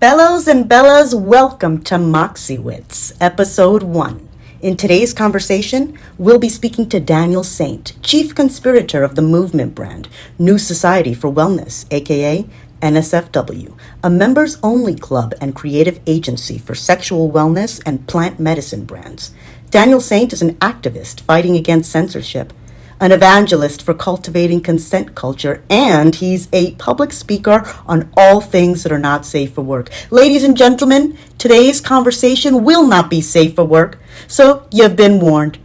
Bellows and Bellas, welcome to Moxie Witz, Episode 1. In today's conversation, we'll be speaking to Daniel Saynt, Chief Conspirator of the movement brand, New Society for Wellness, aka NSFW, a members-only club and creative agency for sexual wellness and plant medicine brands. Daniel Saynt is an activist fighting against censorship, an evangelist for cultivating consent culture, and he's a public speaker on all things that are not safe for work. Ladies and gentlemen, today's conversation will not be safe for work, so you've been warned.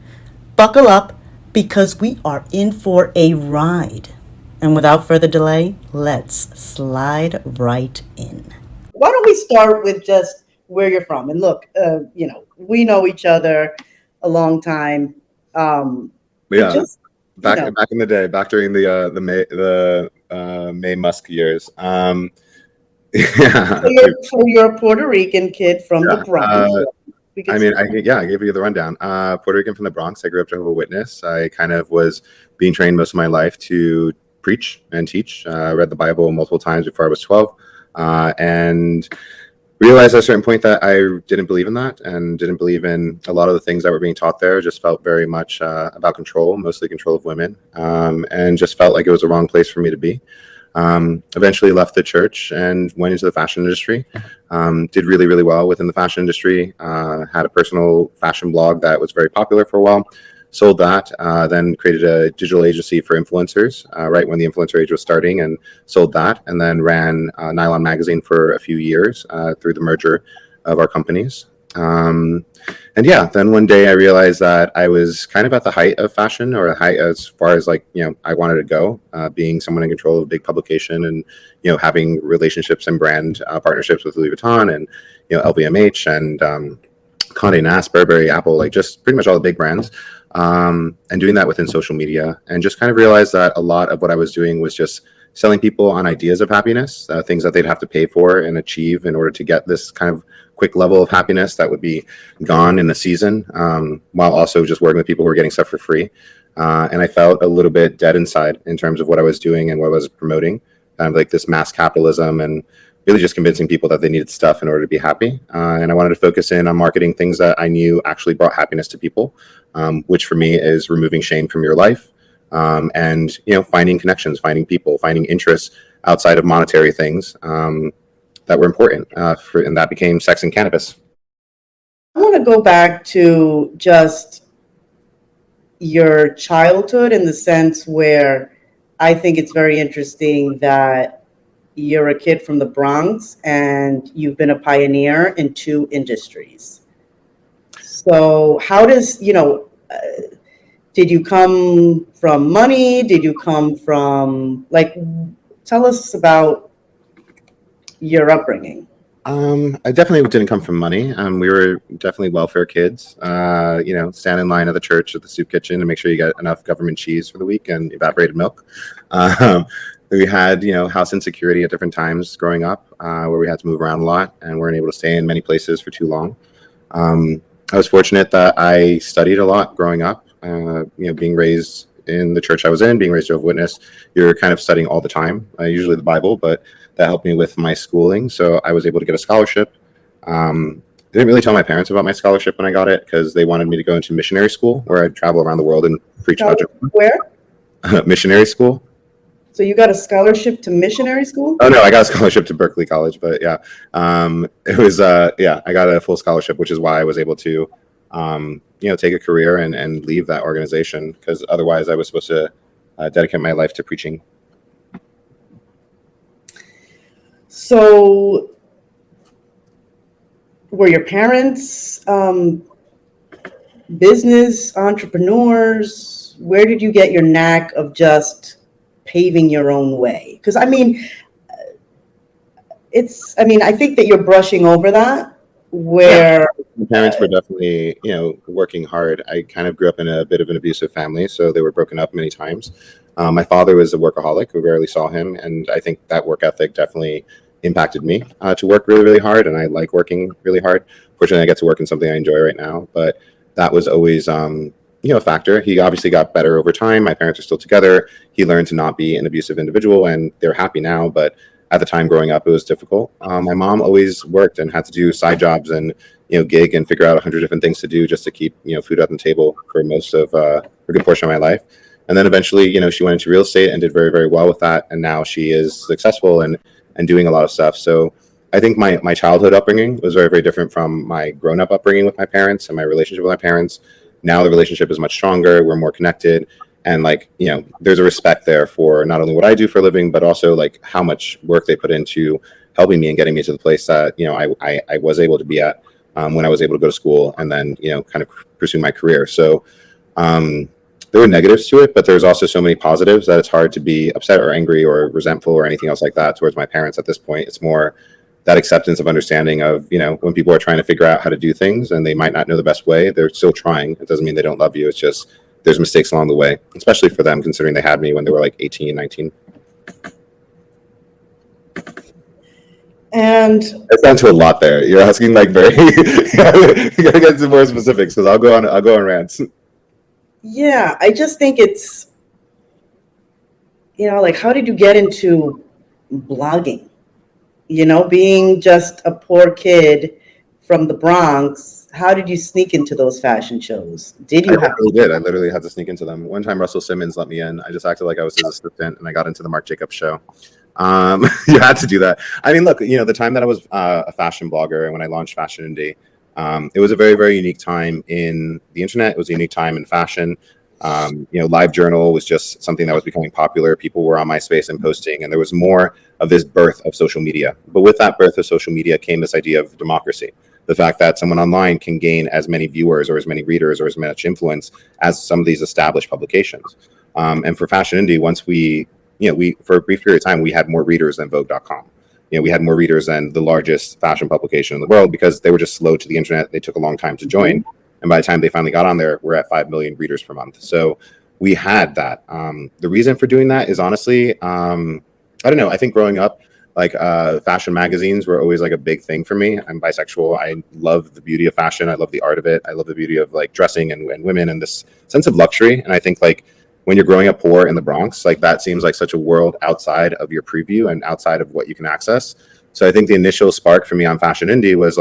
Buckle up, because we are in for a ride. And without further delay, let's slide right in. Why don't we start with just where you're from? And look, we know each other a long time. Yeah. Back in the day, back during the May Musk years. So you're a Puerto Rican kid from the Bronx. I gave you the rundown. Puerto Rican from the Bronx. I grew up Jehovah's Witness. I kind of was being trained most of my life to preach and teach. I read the Bible multiple times before I was 12, and realized at a certain point that I didn't believe in that and didn't believe in a lot of the things that were being taught there. Just felt very much about control, mostly control of women, and just felt like it was the wrong place for me to be. Eventually left the church and went into the fashion industry. Did really, really well within the fashion industry. Had a personal fashion blog that was very popular for a while. Sold that, then created a digital agency for influencers right when the influencer age was starting, and sold that, and then ran Nylon magazine for a few years through the merger of our companies. Then one day I realized that I was kind of at the height of fashion, or height as far as I wanted to go, being someone in control of a big publication and, having relationships and brand partnerships with Louis Vuitton and, LVMH and Condé Nast, Burberry, Apple, just pretty much all the big brands. And doing that within social media, and just kind of realized that a lot of what I was doing was just selling people on ideas of happiness, things that they'd have to pay for and achieve in order to get this kind of quick level of happiness that would be gone in a season, while also just working with people who were getting stuff for free. And I felt a little bit dead inside in terms of what I was doing and what I was promoting, this mass capitalism, and really just convincing people that they needed stuff in order to be happy. And I wanted to focus in on marketing things that I knew actually brought happiness to people, which for me is removing shame from your life, and finding connections, finding people, finding interests outside of monetary things that were important, and that became sex and cannabis. I want to go back to just your childhood, in the sense where I think it's very interesting that you're a kid from the Bronx and you've been a pioneer in two industries. So how does, did you come from money? Did you come from, tell us about your upbringing. I definitely didn't come from money. We were definitely welfare kids, stand in line at the church at the soup kitchen to make sure you get enough government cheese for the week and evaporated milk. We had, house insecurity at different times growing up, where we had to move around a lot and weren't able to stay in many places for too long. I was fortunate that I studied a lot growing up, being raised in the church I was in, being raised Jehovah's Witness. You're kind of studying all the time, usually the Bible, but that helped me with my schooling. So I was able to get a scholarship. I didn't really tell my parents about my scholarship when I got it, because they wanted me to go into missionary school, where I'd travel around the world and preach about Jehovah. Where? Missionary school. So you take a scholarship to missionary school? Oh no, I got a scholarship to Berkeley College, but yeah, it was I got a full scholarship, which is why I was able to take a career and leave that organization, because otherwise I was supposed to dedicate my life to preaching. So were your parents business entrepreneurs? Where did you get your knack of just paving your own way? Because I think that you're brushing over that, where my parents were definitely, working hard. I kind of grew up in a bit of an abusive family, so they were broken up many times. My father was a workaholic. We rarely saw him, and I think that work ethic definitely impacted me to work really, really hard, and I like working really hard. Fortunately, I get to work in something I enjoy right now, but that was always a factor. He obviously got better over time. My parents are still together. He learned to not be an abusive individual, and they're happy now, but at the time growing up, it was difficult. My mom always worked and had to do side jobs and, gig and figure out 100 different things to do just to keep, food on the table for most of a good portion of my life. And then eventually, she went into real estate and did very, very well with that. And now she is successful and doing a lot of stuff. So I think my childhood upbringing was very, very different from my grown-up upbringing with my parents and my relationship with my parents. Now the relationship is much stronger. We're more connected. And there's a respect there for not only what I do for a living, but also how much work they put into helping me and getting me to the place that, I was able to be at when I was able to go to school and then, kind of pursue my career. So there were negatives to it, but there's also so many positives that it's hard to be upset or angry or resentful or anything else like that towards my parents at this point. It's more that acceptance of understanding of, when people are trying to figure out how to do things and they might not know the best way, they're still trying. It doesn't mean they don't love you. It's just there's mistakes along the way, especially for them, considering they had me when they were 18, 19. And it's down to a lot there. You're asking very, you gotta get into more specifics because I'll go on rants. Yeah, I just think it's, how did you get into blogging? Being just a poor kid from the Bronx, how did you sneak into those fashion shows? I literally had to sneak into them. One time Russell Simmons let me in. I just acted like I was his assistant and I got into the Marc Jacobs show. You had to do that. I mean, look, the time that I was a fashion blogger and when I launched Fashion Indie, it was a very, very unique time in the internet. It was a unique time in fashion. Live journal was just something that was becoming popular. People were on MySpace and posting, and there was more of this birth of social media. But with that birth of social media came this idea of democracy. The fact that someone online can gain as many viewers or as many readers or as much influence as some of these established publications. And for Fashion Indie, once we for a brief period of time, we had more readers than Vogue.com. We had more readers than the largest fashion publication in the world because they were just slow to the internet. They took a long time to join. And by the time they finally got on there, we're at 5 million readers per month. So we had that. The reason for doing that is honestly, I don't know. I think growing up, fashion magazines were always a big thing for me. I'm bisexual. I love the beauty of fashion. I love the art of it. I love the beauty of dressing and women and this sense of luxury. And I think when you're growing up poor in the Bronx, that seems like such a world outside of your preview and outside of what you can access. So I think the initial spark for me on Fashion Indie was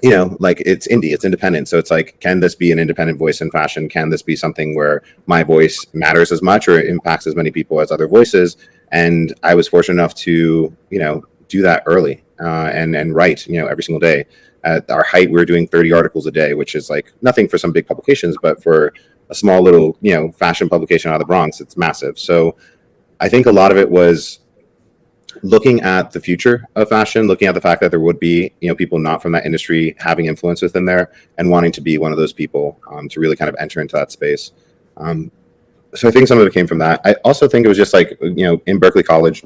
it's indie, it's independent. So it's can this be an independent voice in fashion? Can this be something where my voice matters as much or impacts as many people as other voices? And I was fortunate enough to, do that early and write, every single day. At our height, we were doing 30 articles a day, which is nothing for some big publications, but for a small little, fashion publication out of the Bronx, it's massive. So I think a lot of it was looking at the future of fashion, looking at the fact that there would be, people not from that industry having influence within there and wanting to be one of those people to really kind of enter into that space. So I think some of it came from that. I also think it was just in Berkeley College,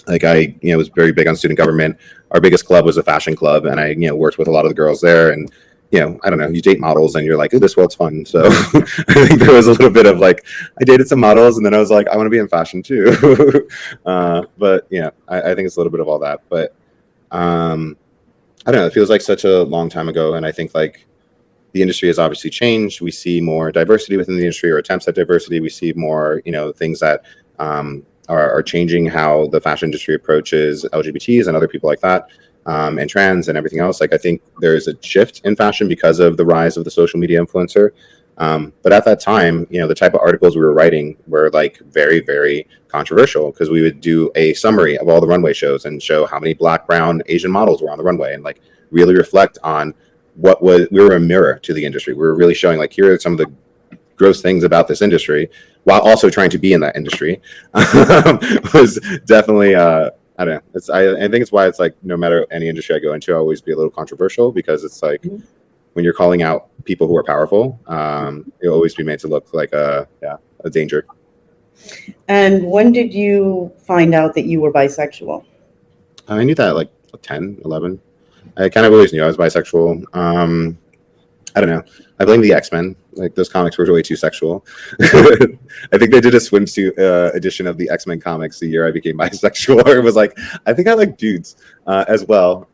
I was very big on student government. Our biggest club was a fashion club, and I worked with a lot of the girls there. And I don't know, you date models and you're like, oh, this world's fun. So I think there was a little bit of I dated some models and then I was like, I want to be in fashion too. But I think it's a little bit of all that. But I don't know, it feels like such a long time ago. And I think the industry has obviously changed. We see more diversity within the industry or attempts at diversity. We see more, things that are changing how the fashion industry approaches LGBTs and other people like that. And trans and everything else. I think there's a shift in fashion because of the rise of the social media influencer. But at that time, the type of articles we were writing were very, very controversial because we would do a summary of all the runway shows and show how many Black, brown, Asian models were on the runway and really reflect on we were a mirror to the industry. We were really showing here are some of the gross things about this industry while also trying to be in that industry. Was definitely I don't know. I think it's why it's no matter any industry I go into, I always be a little controversial because it's when you're calling out people who are powerful, you'll always be made to look like a danger. And when did you find out that you were bisexual? I knew that 10, 11. I kind of always knew I was bisexual. I don't know. I blame the X-Men. Those comics were way too sexual. I think they did a swimsuit edition of the X-Men comics the year I became bisexual. It was I think I like dudes as well.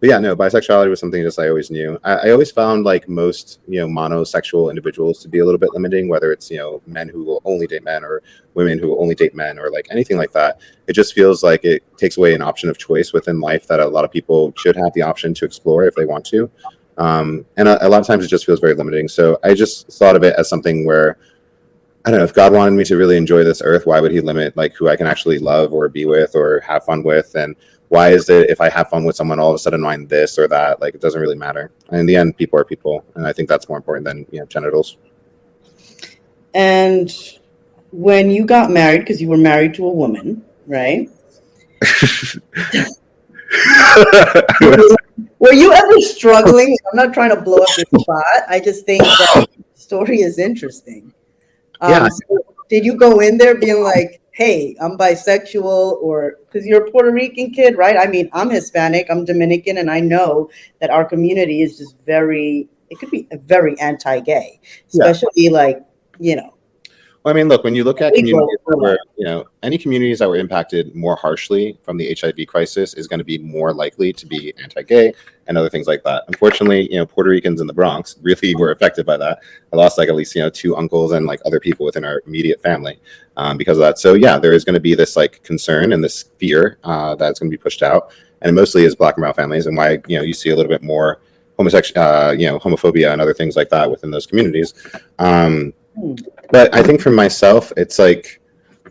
But yeah, no, bisexuality was something just I always knew. I always found like most, monosexual individuals to be a little bit limiting, whether it's, men who will only date men or women who will only date men or like anything like that. It just feels like it takes away an option of choice within life that a lot of people should have the option to explore if they want to. And a lot of times it just feels very limiting. So I just thought of it as something where, I don't know, if God wanted me to really enjoy this earth, why would he limit like who I can actually love or be with or have fun with? And why is it if I have fun with someone, all of a sudden mind this or that? Like, it doesn't really matter. And in the end, people are people. And I think that's more important than, genitals. And when you got married, because you were married to a woman, right? Were you ever struggling? I'm not trying to blow up your spot. I just think that the story is interesting. Yeah. So did you go in there being like, hey, I'm bisexual, or because you're a Puerto Rican kid, right? I mean, I'm Hispanic, I'm Dominican, and I know that our community is just it could be very anti-gay, especially like, Well, I mean, look, when you look at communities where, any communities that were impacted more harshly from the HIV crisis is going to be more likely to be anti-gay and other things like that. Unfortunately, Puerto Ricans in the Bronx really were affected by that. I lost like at least, 2 uncles and like other people within our immediate family because of that. So yeah, there is going to be this like concern and this fear that's going to be pushed out. And it mostly is Black and brown families, and why, you see a little bit more homophobia and other things like that within those communities. But I think for myself, it's like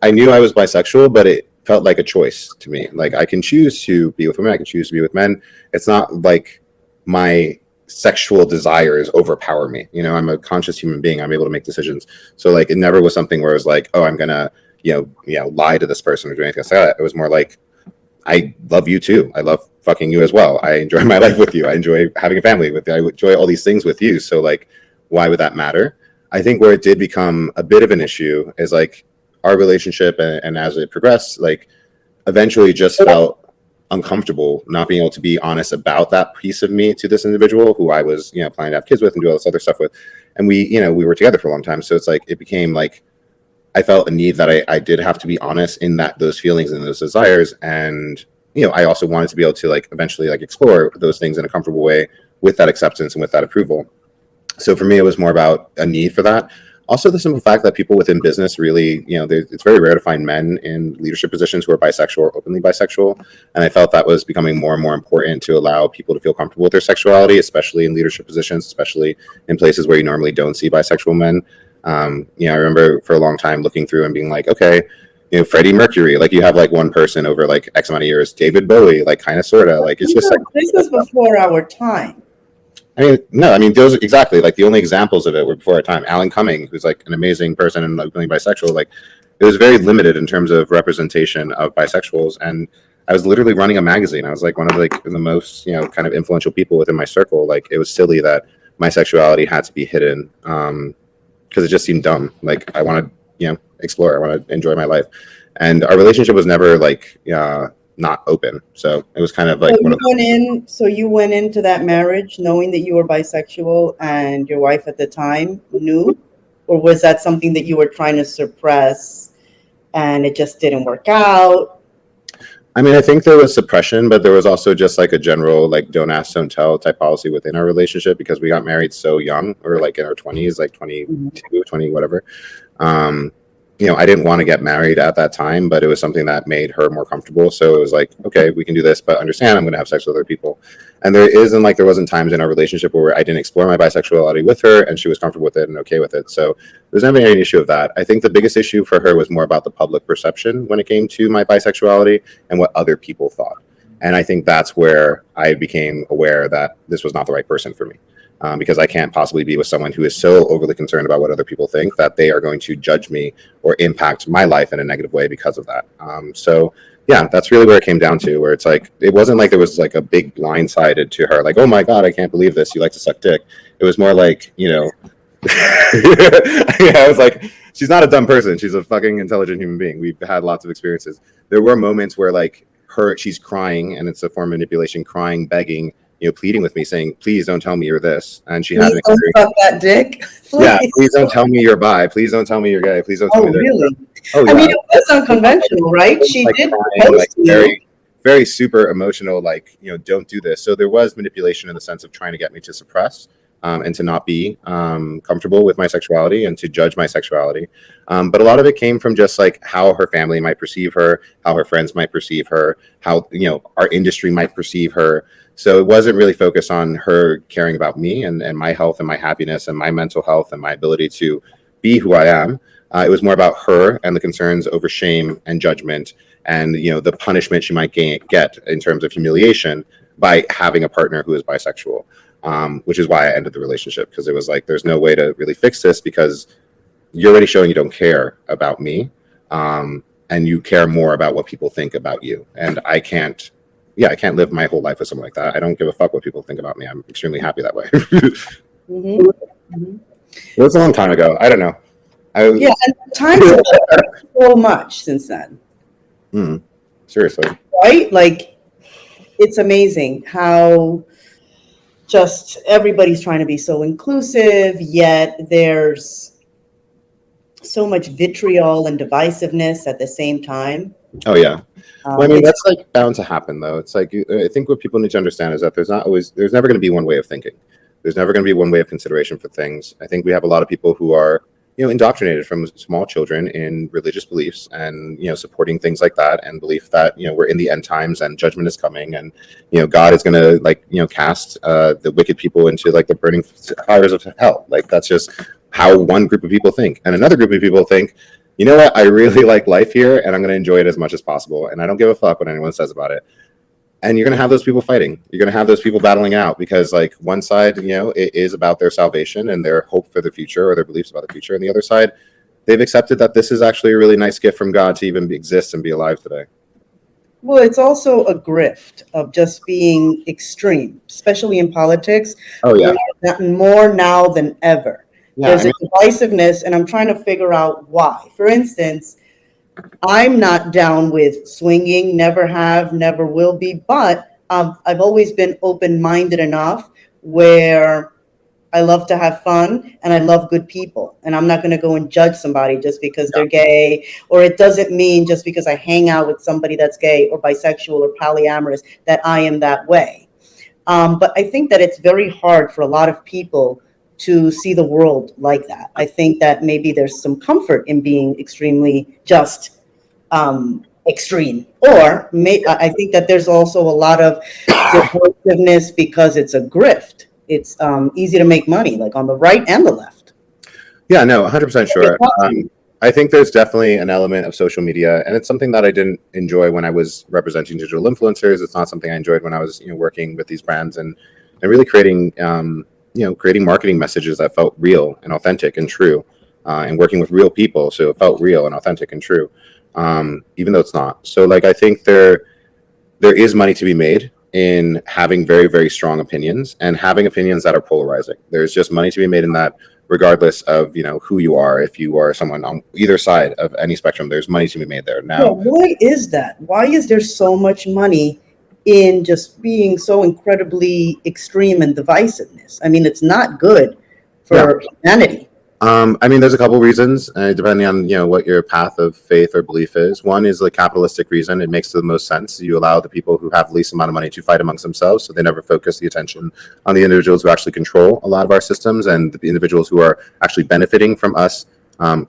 I knew I was bisexual, but it felt like a choice to me. Like I can choose to be with women, I can choose to be with men. It's not like my sexual desires overpower me. I'm a conscious human being. I'm able to make decisions. So like it never was something where it was like, oh, I'm gonna, lie to this person or do anything like that. It was more like, I love you too. I love fucking you as well. I enjoy my life with you. I enjoy having a family with you. I enjoy all these things with you. So like, why would that matter? I think where it did become a bit of an issue is like our relationship and as it progressed, like eventually just felt uncomfortable not being able to be honest about that piece of me to this individual who I was, planning to have kids with and do all this other stuff with. And we were together for a long time. So it's like, it became like, I felt a need that I did have to be honest in those feelings and those desires. And, I also wanted to be able to like eventually like explore those things in a comfortable way with that acceptance and with that approval. So for me, it was more about a need for that. Also, the simple fact that people within business really, it's very rare to find men in leadership positions who are bisexual or openly bisexual. And I felt that was becoming more and more important to allow people to feel comfortable with their sexuality, especially in leadership positions, especially in places where you normally don't see bisexual men. I remember for a long time looking through and being like, okay, Freddie Mercury, like you have like one person over like X amount of years, David Bowie, like kind of, sort of like, it's just like. This was before our time. Those exactly like the only examples of it were before our time. Alan Cumming, who's like an amazing person and openly bisexual, like it was very limited in terms of representation of bisexuals. And I was literally running a magazine. I was like one of like the most, kind of influential people within my circle. Like it was silly that my sexuality had to be hidden because it just seemed dumb. Like I want to, explore. I want to enjoy my life. And our relationship was never like, not open. So it was kind of like so you went into that marriage knowing that you were bisexual and your wife at the time knew, or was that something that you were trying to suppress and it just didn't work out? I think there was suppression, but there was also just like a general like don't ask, don't tell type policy within our relationship because we got married so young, or like in our 20s, like 22, 20, whatever. I didn't want to get married at that time, but it was something that made her more comfortable. So it was like, okay, we can do this, but understand I'm going to have sex with other people. And there wasn't times in our relationship where I didn't explore my bisexuality with her and she was comfortable with it and okay with it. So there's never any issue of that. I think the biggest issue for her was more about the public perception when it came to my bisexuality and what other people thought. And I think that's where I became aware that this was not the right person for me. Because I can't possibly be with someone who is so overly concerned about what other people think that they are going to judge me or impact my life in a negative way because of that. So yeah, that's really where it came down to, where it's like, it wasn't like there was like a big blindsided to her, like, oh my God, I can't believe this. You like to suck dick. It was more like, I was like, she's not a dumb person. She's a fucking intelligent human being. We've had lots of experiences. There were moments where like she's crying and it's a form of manipulation, crying, begging, pleading with me, saying, please don't tell me you're this. And she had an experience. Fuck that dick. Please. Yeah, please don't tell me you're bi. Please don't tell me you're gay. Please don't tell me. Really? Oh, yeah. It was unconventional, right? She did crying, like, very, very super emotional, like, don't do this. So there was manipulation in the sense of trying to get me to suppress and to not be comfortable with my sexuality and to judge my sexuality. But a lot of it came from just like how her family might perceive her, how her friends might perceive her, how, our industry might perceive her. So it wasn't really focused on her caring about me and my health and my happiness and my mental health and my ability to be who I am. It was more about her and the concerns over shame and judgment and, the punishment she might get in terms of humiliation by having a partner who is bisexual, which is why I ended the relationship, because it was like, there's no way to really fix this because you're already showing you don't care about me, and you care more about what people think about you. And I can't live my whole life with someone like that. I don't give a fuck what people think about me. I'm extremely happy that way. Mm-hmm. Mm-hmm. It was a long time ago. I don't know. And time's so much since then. Seriously. Right? Like, it's amazing how just everybody's trying to be so inclusive, yet there's so much vitriol and divisiveness at the same time. Oh, yeah. Well, I mean, that's like bound to happen, though. It's like, I think what people need to understand is that there's never going to be one way of thinking. There's never going to be one way of consideration for things. I think we have a lot of people who are, indoctrinated from small children in religious beliefs and, supporting things like that and belief that, we're in the end times and judgment is coming and, God is going to like, cast the wicked people into like the burning fires of hell. Like, that's just how one group of people think. And another group of people think, you know what, I really like life here and I'm going to enjoy it as much as possible. And I don't give a fuck what anyone says about it. And you're going to have those people fighting. You're going to have those people battling out because like one side, it is about their salvation and their hope for the future or their beliefs about the future. And the other side, they've accepted that this is actually a really nice gift from God to even exist and be alive today. Well, it's also a grift of just being extreme, especially in politics. Oh, yeah. More now than ever. Yeah, there's a divisiveness, and I'm trying to figure out why. For instance, I'm not down with swinging, never have, never will be, but I've always been open-minded enough where I love to have fun and I love good people. And I'm not going to go and judge somebody just because they're gay, or it doesn't mean just because I hang out with somebody that's gay or bisexual or polyamorous that I am that way. But I think that it's very hard for a lot of people to see the world like that. I think that maybe there's some comfort in being extremely just extreme. Or I think that there's also a lot of divisiveness because it's a grift. It's easy to make money, like on the right and the left. Yeah, no, 100% sure. I think there's definitely an element of social media, and it's something that I didn't enjoy when I was representing digital influencers. It's not something I enjoyed when I was, working with these brands and really creating, creating marketing messages that felt real and authentic and true, and working with real people, so it felt real and authentic and true, even though it's not. So, like, I think there is money to be made in having very, very strong opinions and having opinions that are polarizing. There's just money to be made in that, regardless of who you are. If you are someone on either side of any spectrum, there's money to be made there. Now, why is that? Why is there so much money in just being so incredibly extreme and divisiveness? I mean, it's not good for humanity. I mean, there's a couple reasons, depending on what your path of faith or belief is. One is the capitalistic reason. It makes the most sense. You allow the people who have the least amount of money to fight amongst themselves, so they never focus the attention on the individuals who actually control a lot of our systems and the individuals who are actually benefiting from us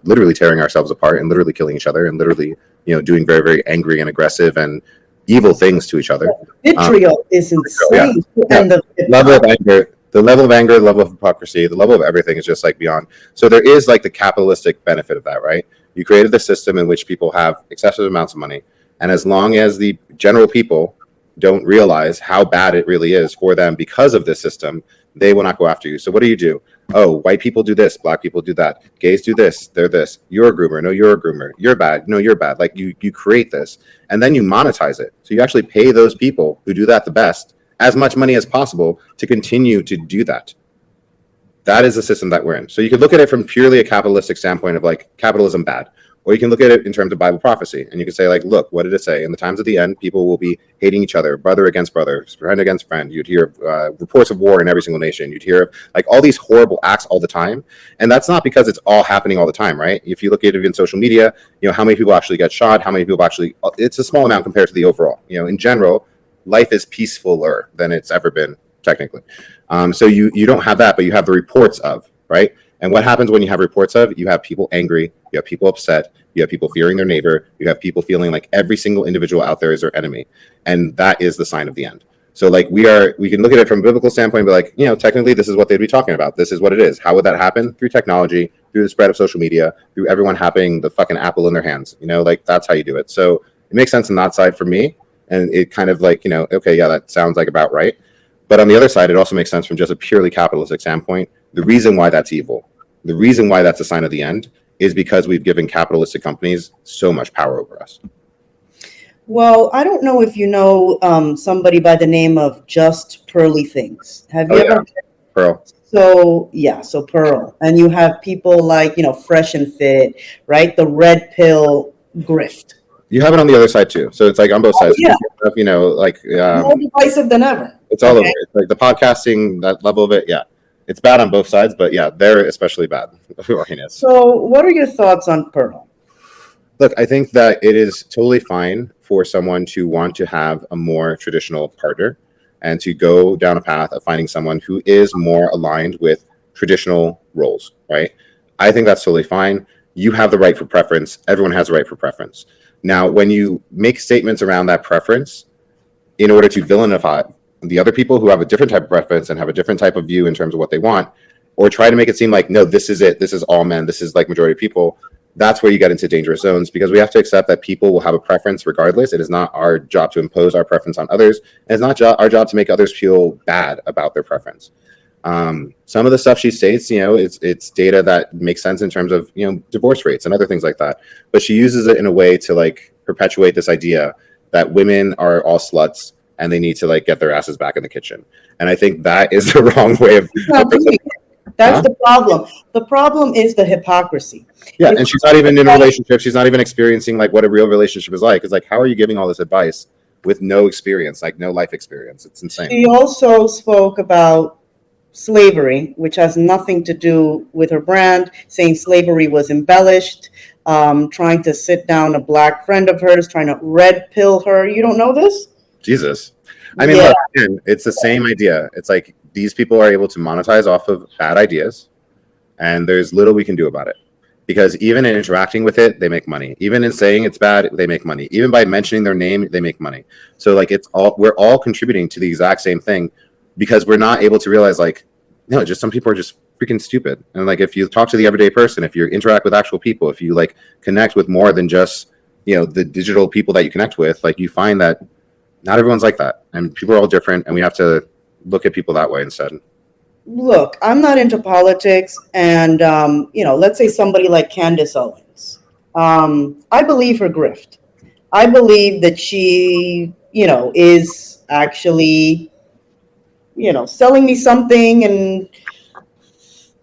literally tearing ourselves apart and literally killing each other and literally doing very, very angry and aggressive and evil things to each other. Vitriol is insane. And the level of anger. The level of anger, the level of hypocrisy, the level of everything is just like beyond. So there is like the capitalistic benefit of that, right? You created the system in which people have excessive amounts of money. And as long as the general people don't realize how bad it really is for them because of this system, they will not go after you. So what do? Oh, white people do this, black people do that, gays do this, they're this. You're a groomer, no, you're a groomer. You're bad, no, you're bad. Like you create this and then you monetize it. So you actually pay those people who do that the best as much money as possible to continue to do that. That is the system that we're in. So you could look at it from purely a capitalistic standpoint of like capitalism bad. Or you can look at it in terms of Bible prophecy, and you can say, like, look, what did it say? In the times of the end, people will be hating each other, brother against brother, friend against friend. You'd hear reports of war in every single nation. You'd hear of like all these horrible acts all the time. And that's not because it's all happening all the time, right? If you look at it in social media, how many people actually get shot, how many people actually, it's a small amount compared to the overall. In general, life is peacefuler than it's ever been, technically. So you don't have that, but you have the reports of, right? And what happens when you have reports of? You have people angry, you have people upset, you have people fearing their neighbor, you have people feeling like every single individual out there is their enemy. And that is the sign of the end. So like we can look at it from a biblical standpoint and be like, technically this is what they'd be talking about. This is what it is. How would that happen? Through technology, through the spread of social media, through everyone having the fucking Apple in their hands. Like that's how you do it. So it makes sense on that side for me. And it kind of like, okay, yeah, that sounds like about right. But on the other side, it also makes sense from just a purely capitalistic standpoint. The reason why that's evil, the reason why that's a sign of the end is because we've given capitalistic companies so much power over us. Well, I don't know if you know somebody by the name of Just Pearly Things. Have you ever? Pearl. So Pearl. And you have people like, Fresh and Fit, right? The red pill grift. You have it on the other side too. So it's like on both sides. Yeah. More divisive than ever. It's all over. It's like the podcasting, that level of it. Yeah. It's bad on both sides, but yeah, they're especially bad. So what are your thoughts on Pearl? Look, I think that it is totally fine for someone to want to have a more traditional partner and to go down a path of finding someone who is more aligned with traditional roles, right? I think that's totally fine. You have the right for preference. Everyone has a right for preference. Now, when you make statements around that preference in order to villainify the other people who have a different type of preference and have a different type of view in terms of what they want, or try to make it seem like, no, this is it. This is all men. This is like majority of people. That's where you get into dangerous zones, because we have to accept that people will have a preference regardless. It is not our job to impose our preference on others. And it's not our job to make others feel bad about their preference. Some of the stuff she states, it's data that makes sense in terms of, divorce rates and other things like that. But she uses it in a way to like perpetuate this idea that women are all sluts and they need to like get their asses back in the kitchen. And I think that is the wrong way of. That's the problem. The problem is the hypocrisy. Yeah, and she's not even in a relationship. She's not even experiencing like what a real relationship is like. It's like, how are you giving all this advice with no experience, like no life experience? It's insane. She also spoke about slavery, which has nothing to do with her brand, saying slavery was embellished, trying to sit down a black friend of hers, trying to red pill her. You don't know this? Jesus. I mean, look, again, it's the same idea. It's like these people are able to monetize off of bad ideas, and there's little we can do about it. Because even in interacting with it, they make money. Even in saying it's bad, they make money. Even by mentioning their name, they make money. So like we're all contributing to the exact same thing, because we're not able to realize like, no, just some people are just freaking stupid. And like if you talk to the everyday person, if you interact with actual people, if you like connect with more than just, the digital people that you connect with, like you find that not everyone's like that, and people are all different, and we have to look at people that way instead. Look, I'm not into politics, and let's say somebody like Candace Owens. I believe her grift. I believe that she, is actually, selling me something, and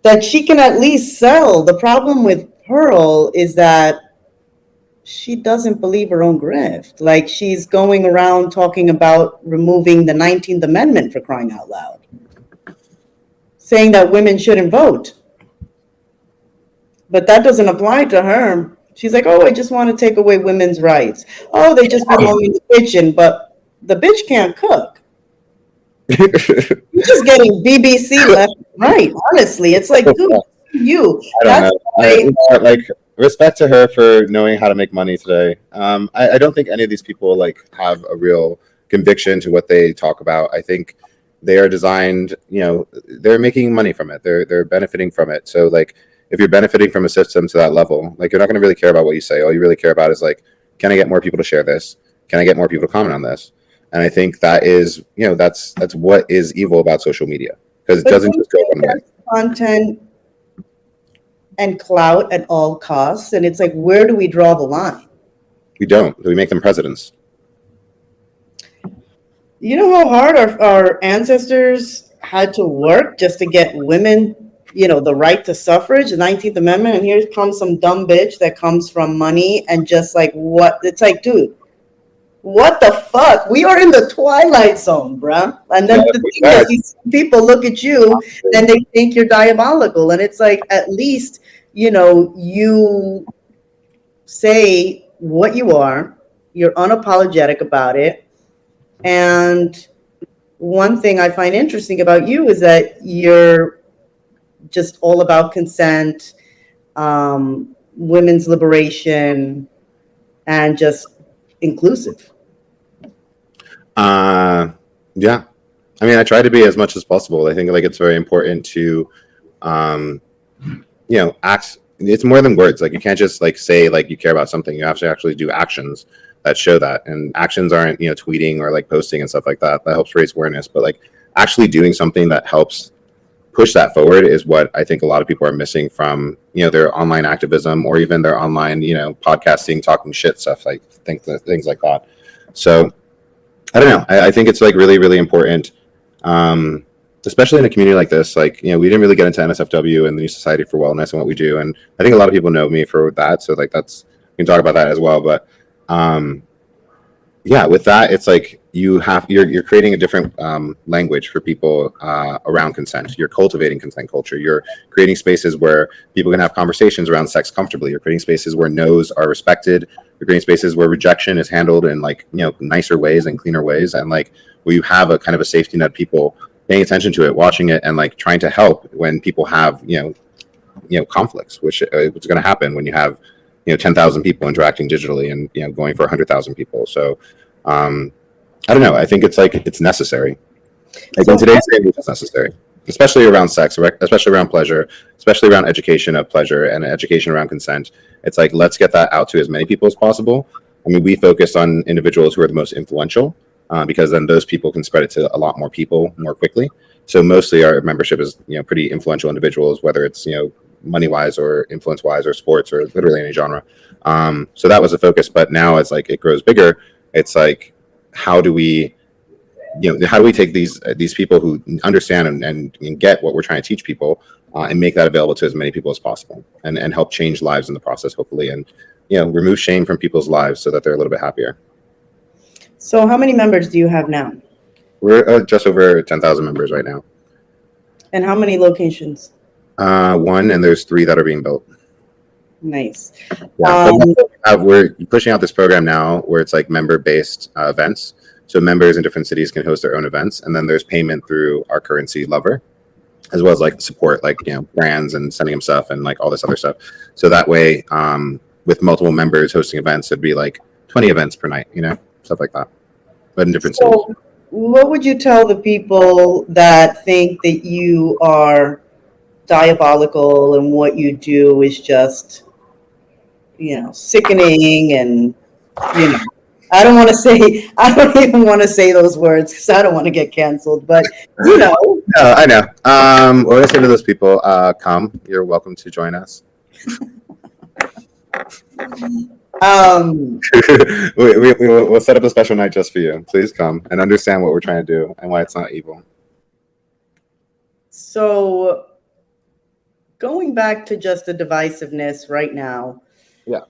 that she can at least sell. The problem with Pearl is that she doesn't believe her own grift. Like, she's going around talking about removing the 19th Amendment, for crying out loud, saying that women shouldn't vote. But that doesn't apply to her. She's like, oh, I just want to take away women's rights. Oh, they just belong in the kitchen, but the bitch can't cook. You're just getting BBC left and right, honestly. It's like, dude, you. I don't know. Like, respect to her for knowing how to make money today. I don't think any of these people like have a real conviction to what they talk about. I think they are designed, they're making money from it. They're benefiting from it. So like, if you're benefiting from a system to that level, like you're not going to really care about what you say. All you really care about is like, can I get more people to share this? Can I get more people to comment on this? And I think that is, that's what is evil about social media, because it doesn't just go one way. Content and clout at all costs, and it's like, where do we draw the line? We don't. We make them presidents. You know how hard our ancestors had to work just to get women, the right to suffrage, the 19th Amendment, and here comes some dumb bitch that comes from money and just like what it's like, dude, what the fuck? We are in the twilight zone, bruh. And then the thing is, these people look at you and they think you're diabolical. And it's like, at least, you say what you are, you're unapologetic about it. And one thing I find interesting about you is that you're just all about consent, women's liberation, and just inclusive. Yeah. I mean, I try to be as much as possible. I think like it's very important to, act. It's more than words. Like you can't just like say like you care about something. You have to actually do actions that show that. And actions aren't, tweeting or like posting and stuff like that. That helps raise awareness. But like actually doing something that helps push that forward is what I think a lot of people are missing from, their online activism or even their online, podcasting, talking shit stuff, like things like that. So I don't know. I think it's like really, really important, especially in a community like this. Like, we didn't really get into NSFW and the New Society for Wellness and what we do. And I think a lot of people know me for that. So like we can talk about that as well. But yeah, with that, it's like you're creating a different language for people around consent. You're cultivating consent culture. You're creating spaces where people can have conversations around sex comfortably. You're creating spaces where no's are respected. You're creating spaces where rejection is handled in like nicer ways and cleaner ways, and like where you have a kind of a safety net, people paying attention to it, watching it, and like trying to help when people have conflicts, which is going to happen when you have 10,000 people interacting digitally and going for 100,000 people. So I don't know. I think it's like it's necessary. Like in today's day, it's necessary, especially around sex, especially around pleasure, especially around education of pleasure and education around consent. It's like let's get that out to as many people as possible. I mean, we focus on individuals who are the most influential because then those people can spread it to a lot more people more quickly. So mostly our membership is pretty influential individuals, whether it's money wise or influence wise or sports or literally any genre. So that was the focus. But now as like it grows bigger, it's like how do we take these people who understand and get what we're trying to teach people and make that available to as many people as possible and help change lives in the process, hopefully, and remove shame from people's lives so that they're a little bit happier. So how many members do you have now? We're just over 10,000 members right now. And how many locations? One, and there's 3 that are being built. Nice. Yeah, we're pushing out this program now where it's like member-based events. So members in different cities can host their own events, and then there's payment through our currency, Lover, as well as like support, like brands and sending them stuff and like all this other stuff. So that way, with multiple members hosting events, it'd be like 20 events per night, stuff like that, but in different cities. What would you tell the people that think that you are diabolical and what you do is just sickening and I don't even want to say those words because I don't want to get canceled, but No, I know. What I say to those people, come, you're welcome to join us. We'll set up a special night just for you. Please come and understand what we're trying to do and why it's not evil. So going back to just the divisiveness right now. Yeah.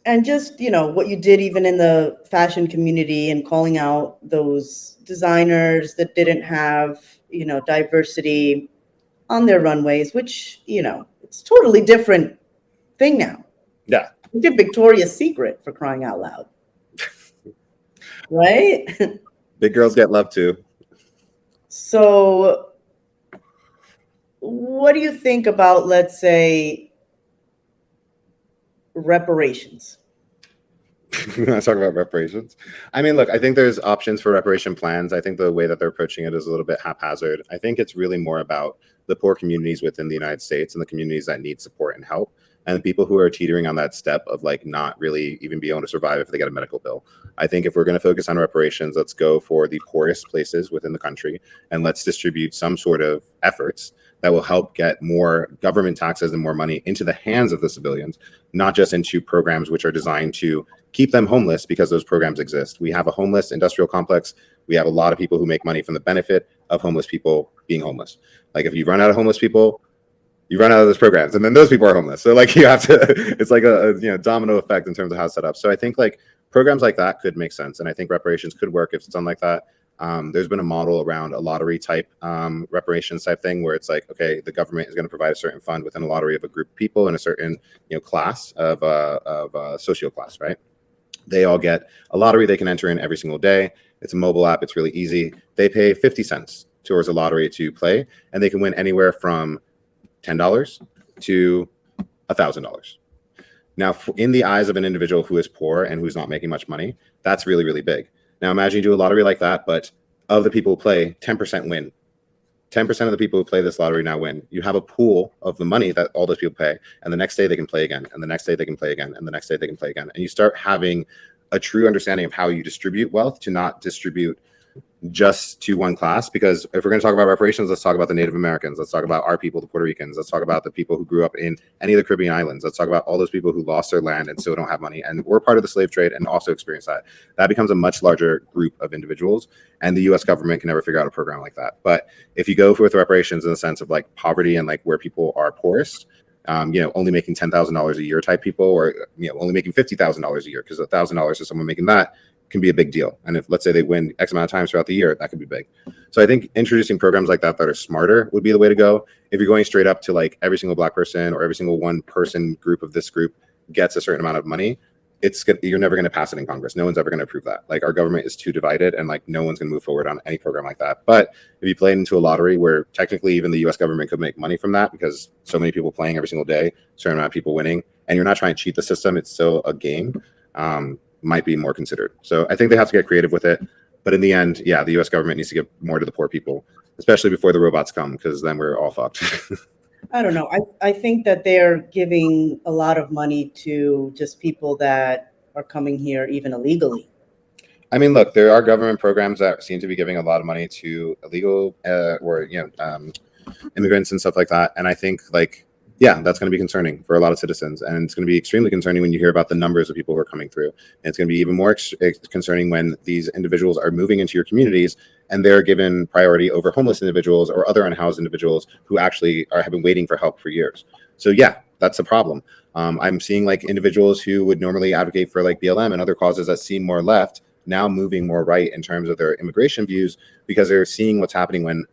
And just, what you did even in the fashion community and calling out those designers that didn't have, diversity on their runways, which, it's totally different thing now. Yeah. You did Victoria's Secret, for crying out loud. Right? Big girls get love too. So what do you think about, let's say, reparations? Let's talk about reparations. I mean, look, I think there's options for reparation plans. I think the way that they're approaching it is a little bit haphazard. I think it's really more about the poor communities within the United States and the communities that need support and help, and the people who are teetering on that step of like not really even be able to survive if they get a medical bill. I think if we're going to focus on reparations, let's go for the poorest places within the country and let's distribute some sort of efforts that will help get more government taxes and more money into the hands of the civilians, not just into programs which are designed to keep them homeless because those programs exist. We have a homeless industrial complex. We have a lot of people who make money from the benefit of homeless people being homeless. Like if you run out of homeless people, you run out of those programs, and then those people are homeless. So like you have to, it's like a domino effect in terms of how it's set up. So I think like programs like that could make sense, and I think reparations could work if it's done like that. There's been a model around a lottery type reparations type thing where it's like, okay, the government is going to provide a certain fund within a lottery of a group of people in a certain class of socio class, right? They all get a lottery they can enter in every single day. It's a mobile app. It's really easy. They pay 50 cents towards a lottery to play, and they can win anywhere from $10 to $1,000. Now, in the eyes of an individual who is poor and who's not making much money, that's really, really big. Now, imagine you do a lottery like that, but of the people who play, 10% win. 10% of the people who play this lottery now win. You have a pool of the money that all those people pay, and the next day they can play again, and the next day they can play again, and the next day they can play again. And you start having a true understanding of how you distribute wealth to not distribute just to one class. Because if we're going to talk about reparations, let's talk about the Native Americans. Let's talk about our people, the Puerto Ricans. Let's talk about the people who grew up in any of the Caribbean islands. Let's talk about all those people who lost their land and still don't have money and were part of the slave trade and also experienced that. That becomes a much larger group of individuals, and the U.S. government can never figure out a program like that. But if you go with reparations in the sense of like poverty and like where people are poorest, only making $10,000 a year type people, or only making $50,000 a year, because $1,000 to someone making that can be a big deal. And if, let's say, they win X amount of times throughout the year, that could be big. So I think introducing programs like that are smarter would be the way to go. If you're going straight up to like every single Black person or every single one person group of this group gets a certain amount of money, you're never going to pass it in Congress. No one's ever going to approve that. Like our government is too divided, and like no one's going to move forward on any program like that. But if you play it into a lottery where technically even the U.S. government could make money from that, because so many people playing every single day, certain amount of people winning, and you're not trying to cheat the system, it's still a game, might be more considered. So I think they have to get creative with it. But in the end, yeah, the U.S. government needs to give more to the poor people, especially before the robots come, because then we're all fucked. I don't know. I think that they're giving a lot of money to just people that are coming here even illegally. I mean, look, there are government programs that seem to be giving a lot of money to illegal immigrants and stuff like that. And I think that's going to be concerning for a lot of citizens. And it's going to be extremely concerning when you hear about the numbers of people who are coming through. And it's going to be even more concerning when these individuals are moving into your communities and they're given priority over homeless individuals or other unhoused individuals who actually have been waiting for help for years. So yeah, that's a problem. I'm seeing like individuals who would normally advocate for like BLM and other causes that seem more left now moving more right in terms of their immigration views, because they're seeing what's happening when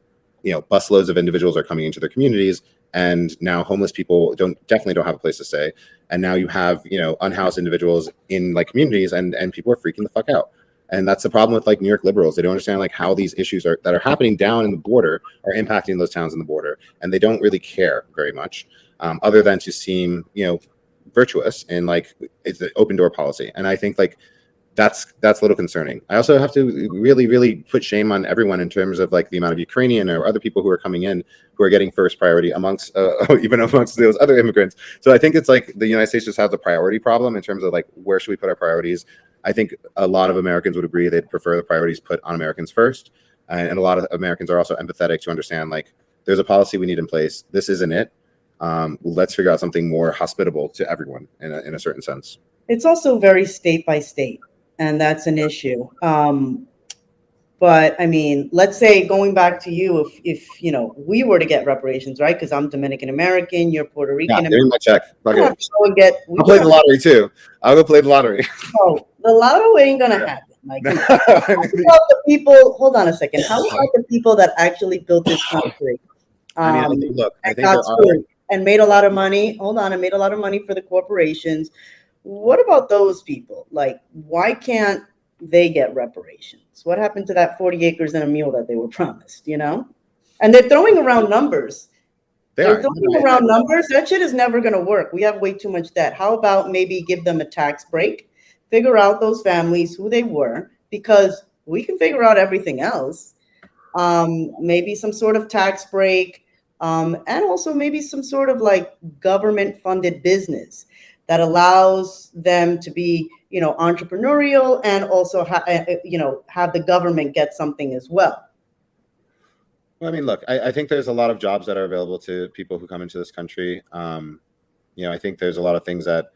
busloads of individuals are coming into their communities, and now homeless people definitely don't have a place to stay, and now you have unhoused individuals in like communities, and people are freaking the fuck out. And that's the problem with like New York liberals. They don't understand like how these issues that are happening down in the border are impacting those towns in the border, and they don't really care very much, other than to seem virtuous and like it's an open door policy. And I think like that's a little concerning. I also have to really, really put shame on everyone in terms of like the amount of Ukrainian or other people who are coming in who are getting first priority amongst those other immigrants. So I think it's like the United States just has a priority problem in terms of like where should we put our priorities. I think a lot of Americans would agree they'd prefer the priorities put on Americans first, and a lot of Americans are also empathetic to understand like there's a policy we need in place. This isn't it. Let's figure out something more hospitable to everyone in a certain sense. It's also very state by state. And that's an issue. But I mean, let's say going back to you, if we were to get reparations, right? Because I'm Dominican American, you're Puerto Rican. Yeah, give me my check. I'll play the lottery too. I'll go play the lottery. Oh, the lotto ain't gonna happen. Like, how about the people? Hold on a second. How about the people that actually built this country? I think and made a lot of money. Hold on, and made a lot of money for the corporations. What about those people? Like, why can't they get reparations? What happened to that 40 acres and a mule that they were promised, And they're throwing around numbers. They're throwing around numbers. That shit is never going to work. We have way too much debt. How about maybe give them a tax break? Figure out those families, who they were, because we can figure out everything else. Maybe some sort of tax break, and also maybe some sort of like government-funded business that allows them to be, entrepreneurial, and also, have the government get something as well. I mean, I think, look, I think there are, And also, maybe some sort of tax break, and also maybe some sort of like government-funded business that allows them to be, entrepreneurial, and also have the government get something as well. 'Cause, I mean, I think have the government get something as well. Well, I mean, look, I think there's a lot of jobs that are available to people who come into this country. I think there's a lot of things that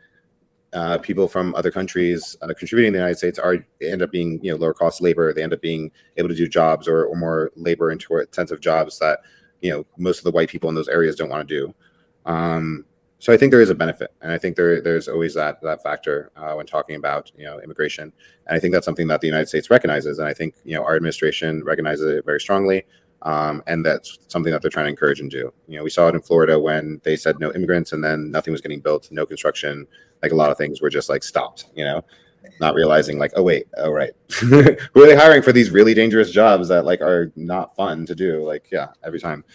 people from other countries contributing to the United States end up being lower cost labor. They end up being able to do jobs or more labor intensive jobs that most of the white people in those areas don't want to do. So I think there is a benefit, and I think there's always that factor when talking about immigration, and I think that's something that the United States recognizes, and I think our administration recognizes it very strongly. And that's something that they're trying to encourage and do. We saw it in Florida when they said no immigrants, and then nothing was getting built, no construction. Like a lot of things were just like stopped. Not realizing like, oh wait, oh right, who are they hiring for these really dangerous jobs that like are not fun to do? Like every time.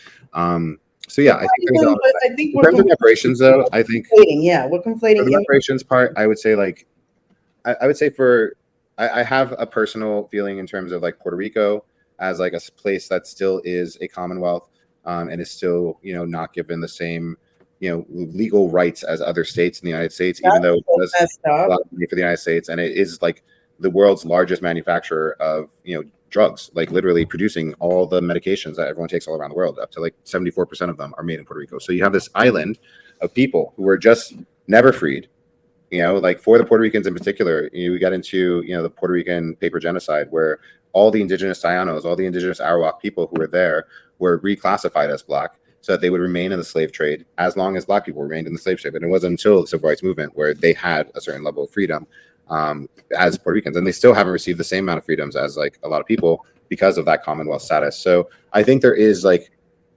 So yeah, I think there's I think in terms of reparations though. I think we're conflating the reparations part. I would say like, I would say I have a personal feeling in terms of like Puerto Rico as like a place that still is a commonwealth and is still not given the same legal rights as other states in the United States, even though it does a lot of money for the United States, and it is like the world's largest manufacturer of drugs, like literally producing all the medications that everyone takes all around the world. Up to like 74% of them are made in Puerto Rico. So you have this island of people who were just never freed. Like for the Puerto Ricans in particular, we got into the Puerto Rican paper genocide, where all the indigenous Tainos, all the indigenous Arawak people who were there were reclassified as Black, so that they would remain in the slave trade as long as Black people remained in the slave trade. But it wasn't until the civil rights movement where they had a certain level of freedom as Puerto Ricans, and they still haven't received the same amount of freedoms as like a lot of people because of that Commonwealth status. So I think there is like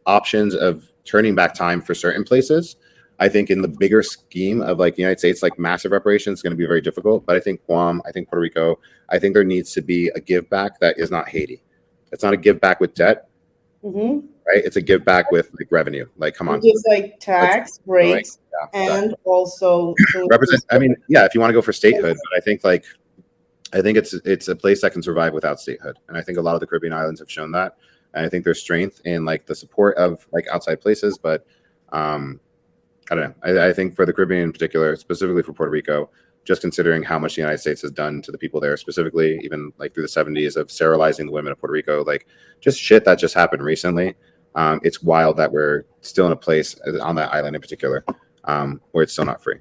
options of turning back time for certain places. I think in the bigger scheme of like the United States, like massive reparations is going to be very difficult. But I think Guam, I think Puerto Rico, I think there needs to be a give back that is not Haiti. It's not a give back with debt, right? It's a give back with like revenue. Like, come on, just like tax breaks and also represent. I mean, yeah, if you want to go for statehood, but I think it's a place that can survive without statehood, and I think a lot of the Caribbean islands have shown that. And I think there's strength in like the support of like outside places, but I don't know. I think for the Caribbean in particular, specifically for Puerto Rico, just considering how much the United States has done to the people there, specifically even like through the 70s of sterilizing the women of Puerto Rico, like just shit that just happened recently. It's wild that we're still in a place on that island in particular where it's still not free.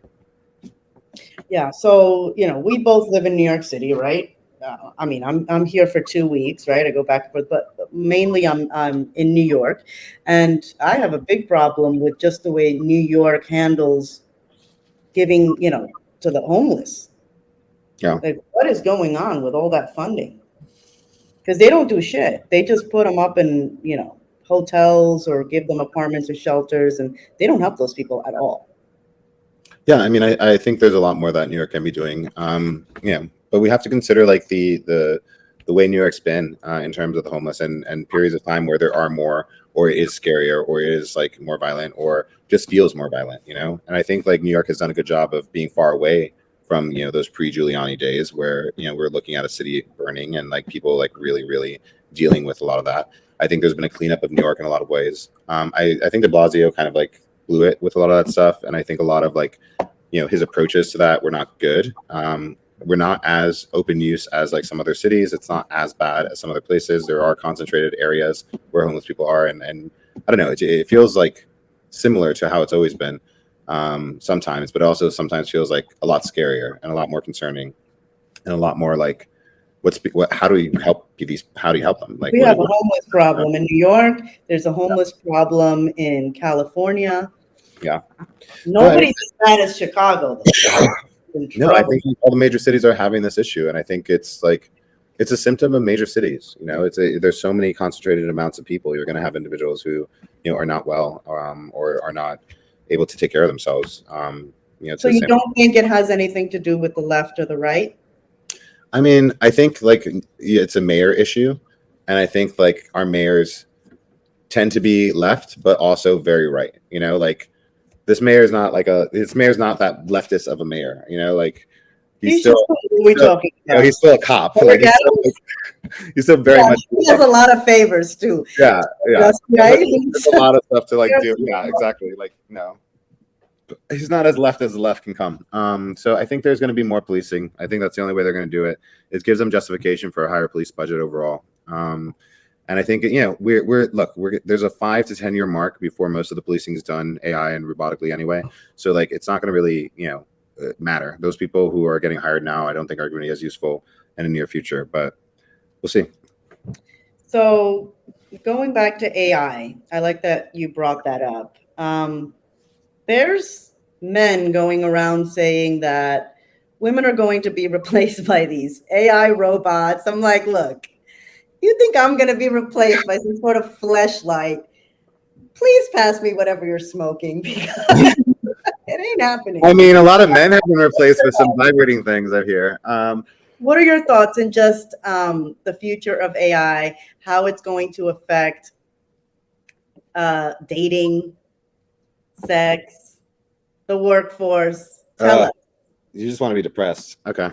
Yeah. So, we both live in New York City, right? I mean, I'm here for 2 weeks, right? I go back and forth, but mainly I'm in New York, and I have a big problem with just the way New York handles giving, to the homeless. Yeah. Like, what is going on with all that funding? Because they don't do shit. They just put them up in, hotels or give them apartments or shelters, and they don't help those people at all. Yeah, I mean, I think there's a lot more that New York can be doing. But we have to consider like the way New York's been in terms of the homeless and periods of time where there are more, or it is scarier, or it is like more violent, or just feels more violent, And I think like New York has done a good job of being far away from those pre-Giuliani days where we're looking at a city burning and like people like really, really dealing with a lot of that. I think there's been a cleanup of New York in a lot of ways. I think de Blasio kind of like blew it with a lot of that stuff, and I think a lot of like his approaches to that were not good. We're not as open use as like some other cities. It's not as bad as some other places. There are concentrated areas where homeless people are, and I don't know. It feels like similar to how it's always been sometimes, but also sometimes feels like a lot scarier and a lot more concerning, and a lot more like how do you help these? How do you help them? Like we have a homeless problem in New York. There's a homeless problem in California. Yeah. Nobody's as bad as Chicago, though. No, I think all the major cities are having this issue, and I think it's a symptom of major cities. There's so many concentrated amounts of people. You're going to have individuals who are not well or are not able to take care of themselves. So you don't think it has anything to do with the left or the right? I mean, I think like it's a mayor issue, and I think like our mayors tend to be left, but also very right. Like. This mayor is not not that leftist of a mayor, like he's still he's still a cop. Like, he's still very much. He has a lot of favors too. Yeah. Right? There's a lot of stuff to like do. Yeah, exactly. Like no, he's not as left as the left can come. So I think there's going to be more policing. I think that's the only way they're going to do it. It gives them justification for a higher police budget overall. And I think, there's a 5 to 10 year mark before most of the policing is done AI and robotically anyway. So like, it's not going to really, matter. Those people who are getting hired now, I don't think are going to be as useful in the near future, but we'll see. So going back to AI, I like that you brought that up. There's men going around saying that women are going to be replaced by these AI robots. I'm like, look, you think I'm going to be replaced by some sort of fleshlight? Please pass me whatever you're smoking because it ain't happening. I mean, a lot of men have been replaced with some vibrating things out here. What are your thoughts in just the future of AI, how it's going to affect dating, sex, the workforce? Tell us. You just want to be depressed. Okay.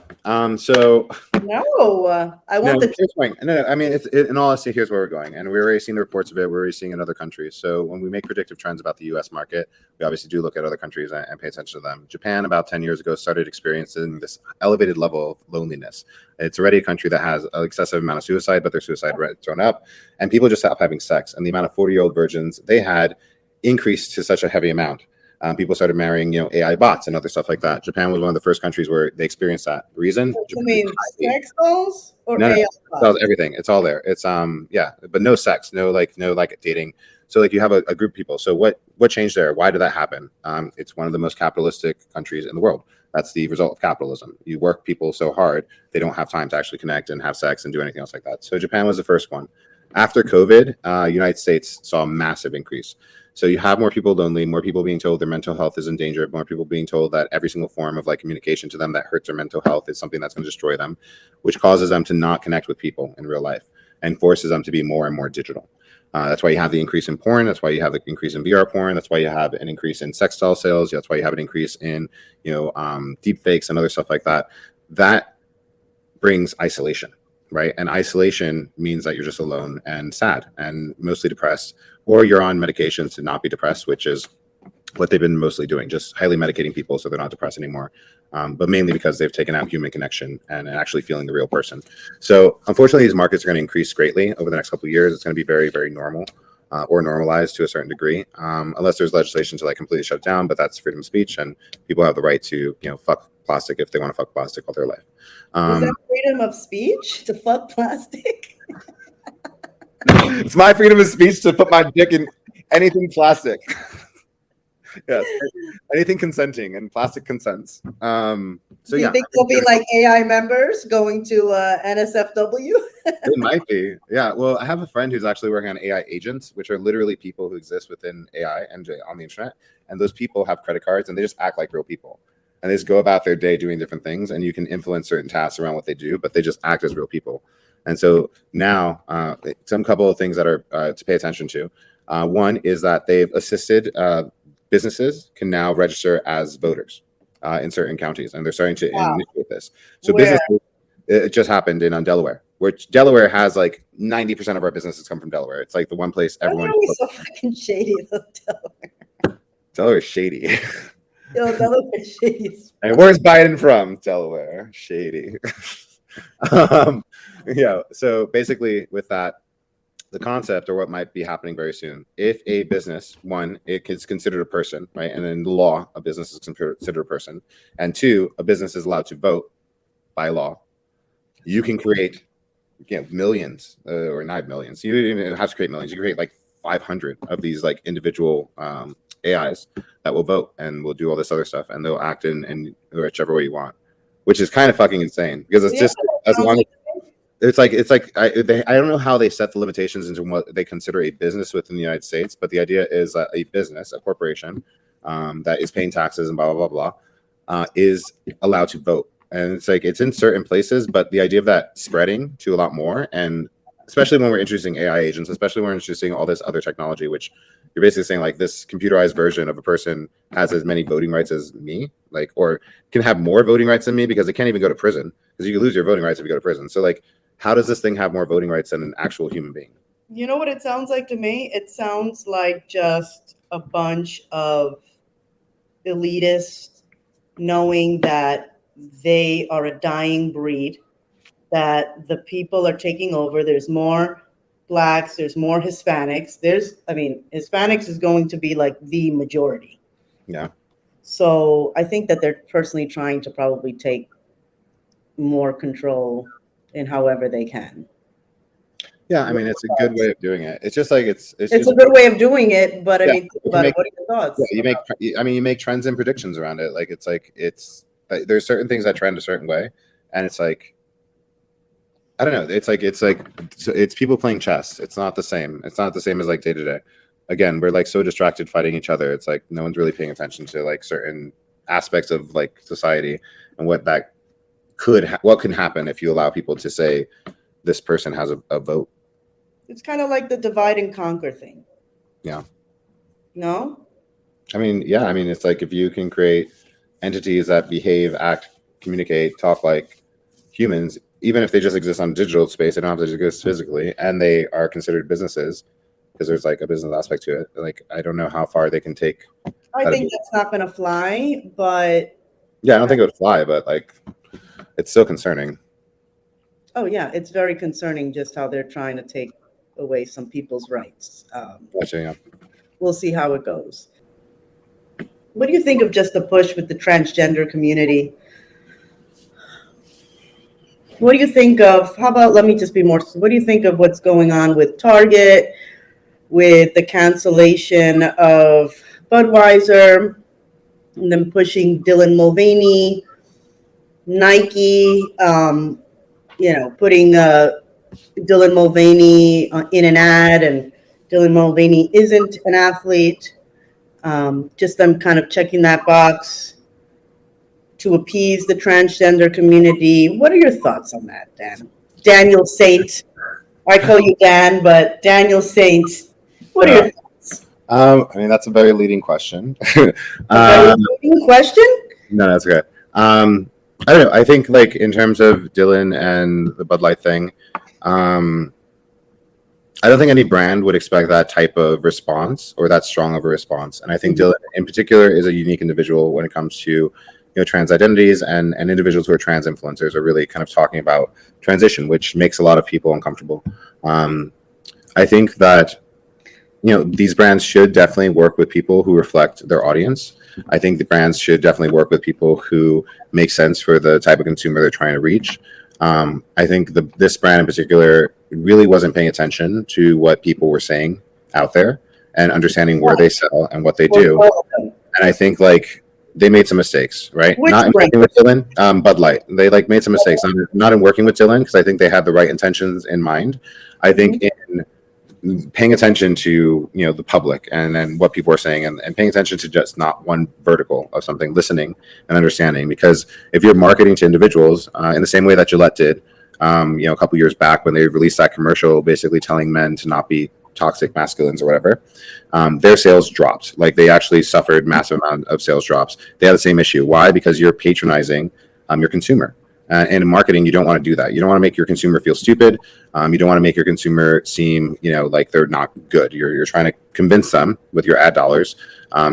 So No, I want the. here's the point. No, I mean, in all honesty, here's where we're going, and we're already seeing the reports of it. We're already seeing in other countries. So when we make predictive trends about the U.S. market, we obviously do look at other countries and pay attention to them. Japan, about 10 years ago, started experiencing this elevated level of loneliness. It's already a country that has an excessive amount of suicide, but their suicide rate thrown up, and people just stop having sex. And the amount of 40-year-old virgins they had increased to such a heavy amount. People started marrying, AI bots and other stuff like that. Japan was one of the first countries where they experienced that. The reason? I mean, sex dolls or no, AI bots? everything. It's all there. It's but no sex, no dating. So like you have a group of people. So what changed there? Why did that happen? It's one of the most capitalistic countries in the world. That's the result of capitalism. You work people so hard they don't have time to actually connect and have sex and do anything else like that. So Japan was the first one. After COVID, United States saw a massive increase. So you have more people lonely, more people being told their mental health is in danger, more people being told that every single form of like communication to them that hurts their mental health is something that's going to destroy them, which causes them to not connect with people in real life and forces them to be more and more digital. That's why you have the increase in porn. That's why you have the increase in VR porn. That's why you have an increase in sex doll sales. That's why you have an increase in, deep fakes and other stuff like that. That brings isolation, right? And isolation means that you're just alone and sad and mostly depressed, or you're on medications to not be depressed, which is what they've been mostly doing, just highly medicating people so they're not depressed anymore. But mainly because they've taken out human connection and actually feeling the real person. So unfortunately, these markets are going to increase greatly over the next couple of years. It's going to be very, very normal or normalized to a certain degree, unless there's legislation to like completely shut it down. But that's freedom of speech, and people have the right to, fuck plastic if they want to fuck plastic all their life. Is that freedom of speech to fuck plastic? It's my freedom of speech to put my dick in anything plastic. Yes, anything consenting, and plastic consents. Do you think there'll be like AI members going to NSFW? It might be. Yeah. Well, I have a friend who's actually working on AI agents, which are literally people who exist within AI and on the internet. And those people have credit cards and they just act like real people. And they just go about their day doing different things, and you can influence certain tasks around what they do, but they just act as real people. And so now, some couple of things that are to pay attention to. One is that they've assisted businesses can now register as voters in certain counties, and they're starting to initiate this. So businesses, it just happened in Delaware, which Delaware has like 90% of our businesses come from Delaware. It's like the one place everyone. So fucking shady, though, Delaware. Delaware's shady. Yo, Delaware's shady. And where's Biden from? Delaware, shady. Yeah. So basically, with that, the concept or what might be happening very soon, if a business, one, it is considered a person, right? And in the law, a business is considered a person. And two, a business is allowed to vote by law. You can create, millions or not millions. You don't even have to create millions. You can create like 500 of these like individual AIs that will vote and will do all this other stuff, and they'll act in whichever way you want, which is kind of fucking insane because it's just as long as it's like I don't know how they set the limitations into what they consider a business within the United States, but the idea is that a business, a corporation that is paying taxes and blah blah blah blah is allowed to vote. And it's like it's in certain places, but the idea of that spreading to a lot more, and especially when we're introducing AI agents, especially when we're introducing all this other technology, which you're basically saying like this computerized version of a person has as many voting rights as me, like, or can have more voting rights than me because they can't even go to prison because you can lose your voting rights if you go to prison. So like, how does this thing have more voting rights than an actual human being? You know what it sounds like to me? It sounds like just a bunch of elitists knowing that they are a dying breed, that the people are taking over. There's more blacks, there's more Hispanics. Hispanics is going to be like the majority. Yeah. So I think that they're personally trying to probably take more control in however they can. Yeah, I mean, it's a good way of doing it. It's just like it's It's just a good way of doing it, but I yeah, mean, think you about it. make, What are your thoughts? you make trends and predictions around it. There's certain things that trend a certain way, and it's like I don't know. It's people playing chess. It's not the same. It's not the same as like day to day. Again, we're like so distracted fighting each other. It's like no one's really paying attention to like certain aspects of like society and what can happen if you allow people to say this person has a vote. It's kind of like the divide and conquer thing. Yeah. No? I mean, yeah. I mean, it's like if you can create entities that behave, act, communicate, talk like humans, even if they just exist on digital space, they don't have to exist physically, and they are considered businesses because there's like a business aspect to it. Like, I don't know how far they can take. I think that's not going to fly, but yeah, I don't think it would fly, but like, it's still concerning. Oh yeah, it's very concerning just how they're trying to take away some people's rights. Gotcha, yeah. We'll see how it goes. What do you think of just the push with the transgender community? What do you think of, how about, let me just be more, what do you think of what's going on with Target, with the cancellation of Budweiser, and them pushing Dylan Mulvaney, Nike, putting Dylan Mulvaney in an ad, and Dylan Mulvaney isn't an athlete. Just them kind of checking that box to appease the transgender community. What are your thoughts on that, Dan? Daniel Saynt. I call you Dan, but Daniel Saynt. What are your thoughts? I mean, that's a very leading question. Leading question? No, that's good. I don't know. I think like in terms of Dylan and the Bud Light thing, I don't think any brand would expect that type of response or that strong of a response. And I think Dylan in particular is a unique individual when it comes to trans identities and individuals who are trans influencers are really kind of talking about transition, which makes a lot of people uncomfortable. I think that these brands should definitely work with people who reflect their audience. I think the brands should definitely work with people who make sense for the type of consumer they're trying to reach. I think this brand in particular really wasn't paying attention to what people were saying out there and understanding where they sell and what they do. And I think like they made some mistakes, right? Not in working with Dylan, Bud Light. They like made some mistakes, not in working with Dylan because I think they had the right intentions in mind. I think in paying attention to the public and then what people are saying and paying attention to just not one vertical of something, listening and understanding, because if you're marketing to individuals in the same way that Gillette did a couple years back when they released that commercial basically telling men to not be toxic masculines or whatever, their sales dropped. Like they actually suffered massive amount of sales drops. They had the same issue. Why? Because you're patronizing your consumer. And in marketing, you don't want to do that. You don't want to make your consumer feel stupid. You don't want to make your consumer seem, like they're not good. You're trying to convince them with your ad dollars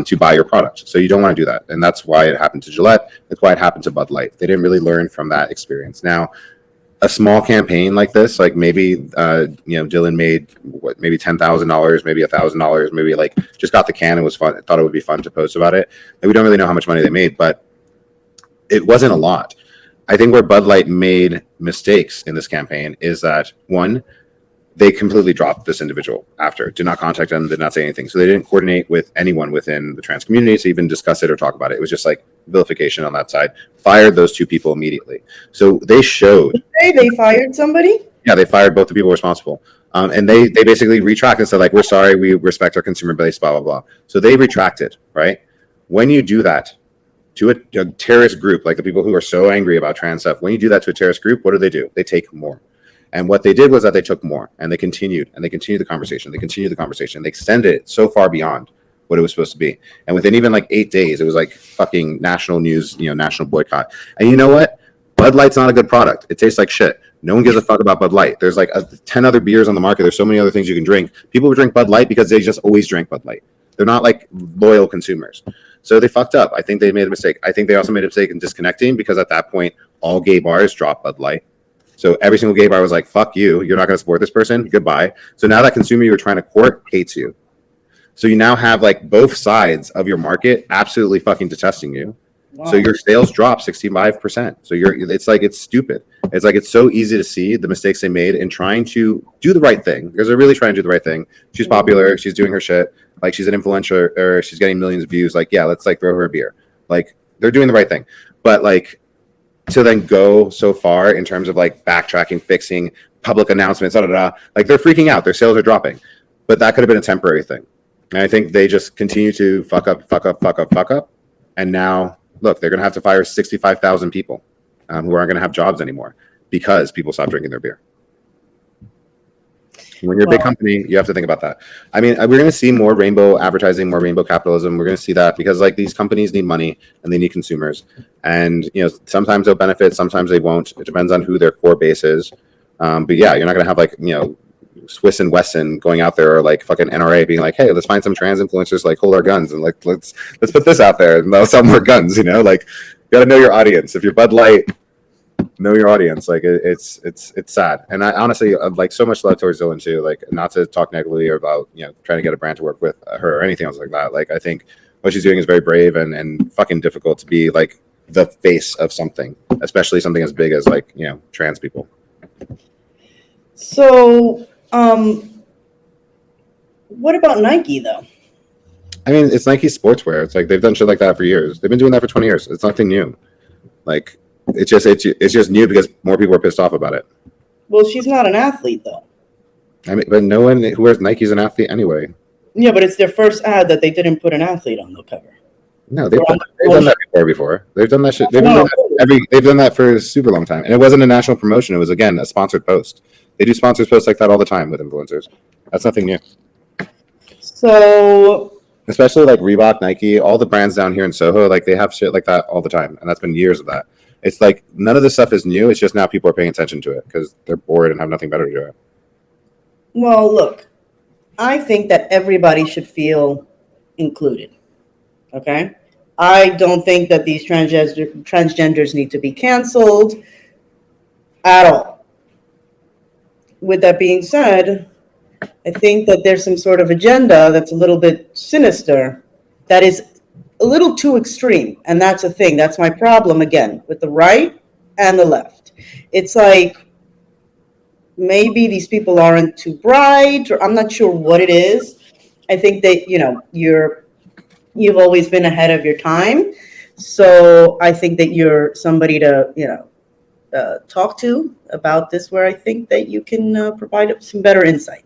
to buy your product. So you don't want to do that. And that's why it happened to Gillette. That's why it happened to Bud Light. They didn't really learn from that experience. Now, a small campaign like this, like maybe, Dylan made maybe $10,000, maybe $1,000, maybe like just got the can and was fun. Thought it would be fun to post about it. And we don't really know how much money they made, but it wasn't a lot. I think where Bud Light made mistakes in this campaign is that, one, they completely dropped this individual after, did not contact them, did not say anything. So they didn't coordinate with anyone within the trans community to even discuss it or talk about it. It was just like vilification on that side. Fired those two people immediately. So they showed. They fired somebody? Yeah, they fired both the people responsible. And they basically retracted and said, like, we're sorry, we respect our consumer base, blah, blah, blah. So they retracted, right? When you do that to a terrorist group, like the people who are so angry about trans stuff, when you do that to a terrorist group, what do? They take more. And what they did was that they took more and they continued the conversation. They extended it so far beyond what it was supposed to be. And within even like 8 days, it was like fucking national news, national boycott. And you know what? Bud Light's not a good product. It tastes like shit. No one gives a fuck about Bud Light. There's like 10 other beers on the market. There's so many other things you can drink. People would drink Bud Light because they just always drank Bud Light. They're not like loyal consumers. So they fucked up. I think they made a mistake. I think they also made a mistake in disconnecting because at that point, all gay bars dropped Bud Light. So every single gay bar was like, fuck you, you're not going to support this person, goodbye. So now that consumer you were trying to court hates you. So you now have like both sides of your market absolutely fucking detesting you. Wow. So your sales drop 65%. So it's stupid. It's like, it's so easy to see the mistakes they made in trying to do the right thing, because they're really trying to do the right thing. She's popular, she's doing her shit, like she's an influencer, or she's getting millions of views. Like, yeah, let's like throw her a beer. Like, they're doing the right thing. But like, to then go so far in terms of like backtracking, fixing, public announcements, like they're freaking out. Their sales are dropping. But that could have been a temporary thing. And I think they just continue to fuck up. And now, look, they're going to have to fire 65,000 people who aren't going to have jobs anymore because people stop drinking their beer. When you're a big company, you have to think about that. I mean, we're going to see more rainbow advertising, more rainbow capitalism. We're going to see that because like these companies need money and they need consumers. And, you know, sometimes they'll benefit, sometimes they won't. It depends on who their core base is. But yeah, you're not going to have like, you know, Swiss and Wesson going out there, or like fucking NRA being like, hey, let's find some trans influencers, like hold our guns and like let's put this out there and they'll sell more guns, you know. Like, you gotta know your audience. If you're Bud Light, know your audience. Like, it's sad. And I honestly, like, so much love towards Dylan too, like, not to talk negatively about, you know, trying to get a brand to work with her or anything else like that. Like, I think what she's doing is very brave and fucking difficult to be like the face of something, especially something as big as like, you know, trans people. So what about Nike though? I mean, it's Nike sportswear. It's like they've done shit like that for years. They've been doing that for 20 years. It's nothing new. Like, it's just new because more people are pissed off about it. Well, she's not an athlete though. I mean, but no one who wears Nike is an athlete anyway. Yeah, but it's their first ad that they didn't put an athlete on the cover. No, they've done that before. They've done that shit. They've done that for a super long time. And it wasn't a national promotion. It was, again, a sponsored post. They do sponsored posts like that all the time with influencers. That's nothing new. So, especially like Reebok, Nike, all the brands down here in Soho, like they have shit like that all the time. And that's been years of that. It's like none of this stuff is new. It's just now people are paying attention to it because they're bored and have nothing better to do. Well, look, I think that everybody should feel included. Okay? I don't think that these transgenders need to be canceled at all. With that being said, I think that there's some sort of agenda that's a little bit sinister, that is a little too extreme. And that's a thing. That's my problem, again, with the right and the left. It's like maybe these people aren't too bright, or I'm not sure what it is. I think that, you know, you've always been ahead of your time. So I think that you're somebody to, you know, talk to about this, where I think that you can provide some better insight.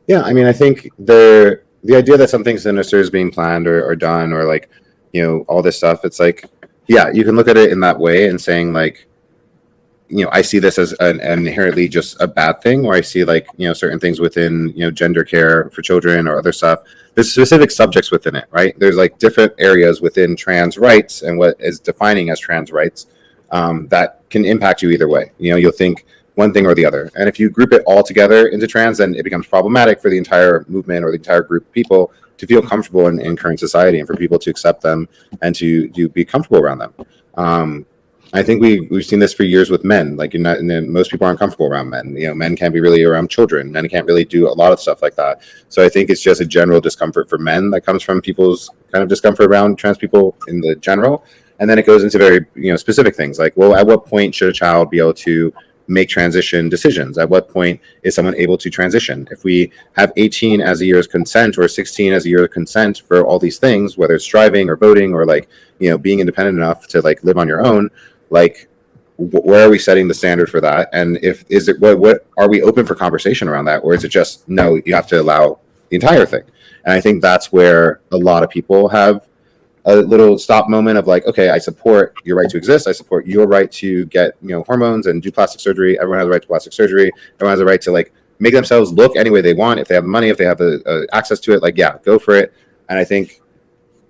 Yeah, I mean, I think the idea that something sinister is being planned or done, or like, you know, all this stuff, it's like, yeah, you can look at it in that way and saying like, you know, I see this as an inherently just a bad thing, or I see like, you know, certain things within, you know, gender care for children or other stuff. There's specific subjects within it, right? There's like different areas within trans rights and what is defining as trans rights that can impact you either way. You know, you'll think one thing or the other. And if you group it all together into trans, then it becomes problematic for the entire movement or the entire group of people to feel comfortable in current society, and for people to accept them and to be comfortable around them. I think we've seen this for years with men. Like, most people aren't comfortable around men. You know, men can't be really around children. Men can't really do a lot of stuff like that. So I think it's just a general discomfort for men that comes from people's kind of discomfort around trans people in the general. And then it goes into very, you know, specific things like, well, at what point should a child be able to make transition decisions? At what point is someone able to transition? If we have 18 as a year of consent, or 16 as a year of consent for all these things, whether it's driving or voting or like, you know, being independent enough to like live on your own, like, where are we setting the standard for that? And what are we open for conversation around that? Or is it just, no, you have to allow the entire thing? And I think that's where a lot of people have a little stop moment of like, okay, I support your right to exist. I support your right to get, you know, hormones and do plastic surgery. Everyone has a right to plastic surgery. Everyone has a right to like make themselves look any way they want. If they have the money, if they have the access to it, like, yeah, go for it. And I think,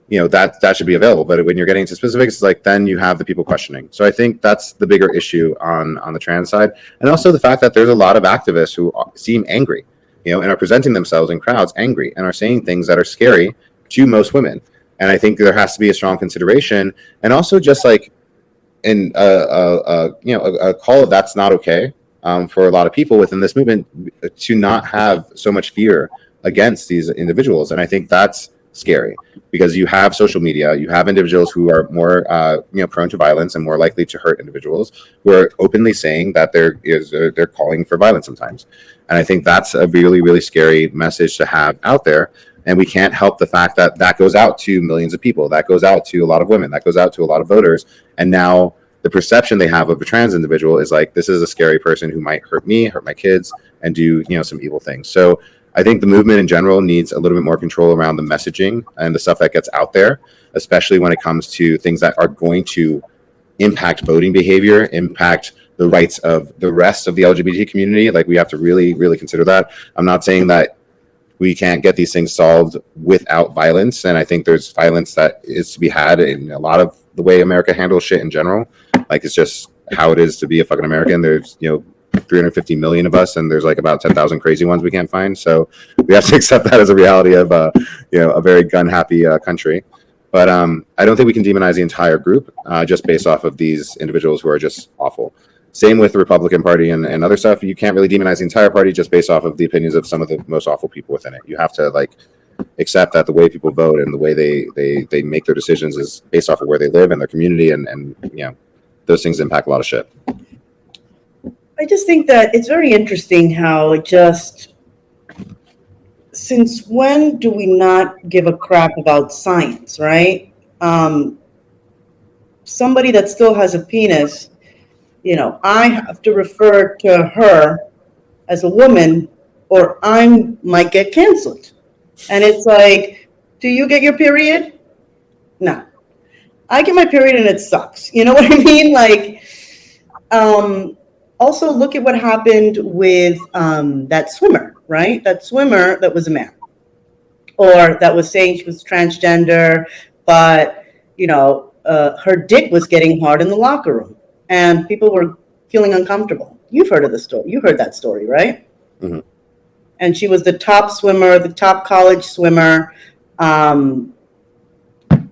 you know, that should be available. But when you're getting into specifics, like, then you have the people questioning. So I think that's the bigger issue on the trans side. And also the fact that there's a lot of activists who seem angry, you know, and are presenting themselves in crowds angry and are saying things that are scary to most women. And I think there has to be a strong consideration. And also just like, a call that's not okay for a lot of people within this movement to not have so much fear against these individuals. And I think that's scary because you have social media, you have individuals who are more prone to violence and more likely to hurt individuals who are openly saying that they're calling for violence sometimes. And I think that's a really, really scary message to have out there. And we can't help the fact that that goes out to millions of people, that goes out to a lot of women, that goes out to a lot of voters. And now the perception they have of a trans individual is like, this is a scary person who might hurt me, hurt my kids, and do some evil things. So I think the movement in general needs a little bit more control around the messaging and the stuff that gets out there, especially when it comes to things that are going to impact voting behavior, impact the rights of the rest of the LGBT community. Like, we have to really, really consider that. I'm not saying that we can't get these things solved without violence. And I think there's violence that is to be had in a lot of the way America handles shit in general. Like, it's just how it is to be a fucking American. There's, 350 million of us, and there's like about 10,000 crazy ones we can't find. So we have to accept that as a reality of, a very gun happy country. But I don't think we can demonize the entire group just based off of these individuals who are just awful. Same with the Republican Party and other stuff. You can't really demonize the entire party just based off of the opinions of some of the most awful people within it. You have to accept that the way people vote and the way they make their decisions is based off of where they live and their community, and those things impact a lot of shit. I just think that it's very interesting how since when do we not give a crap about science, right? Somebody that still has a penis, I have to refer to her as a woman or I might get canceled. And it's like, do you get your period? No. I get my period and it sucks. You know what I mean? Also look at what happened with that swimmer, right? That swimmer that was a man, or that was saying she was transgender, but, her dick was getting hard in the locker room. And people were feeling uncomfortable. You've heard of the story. You heard that story, right? Mm-hmm. And she was the top swimmer, the top college swimmer.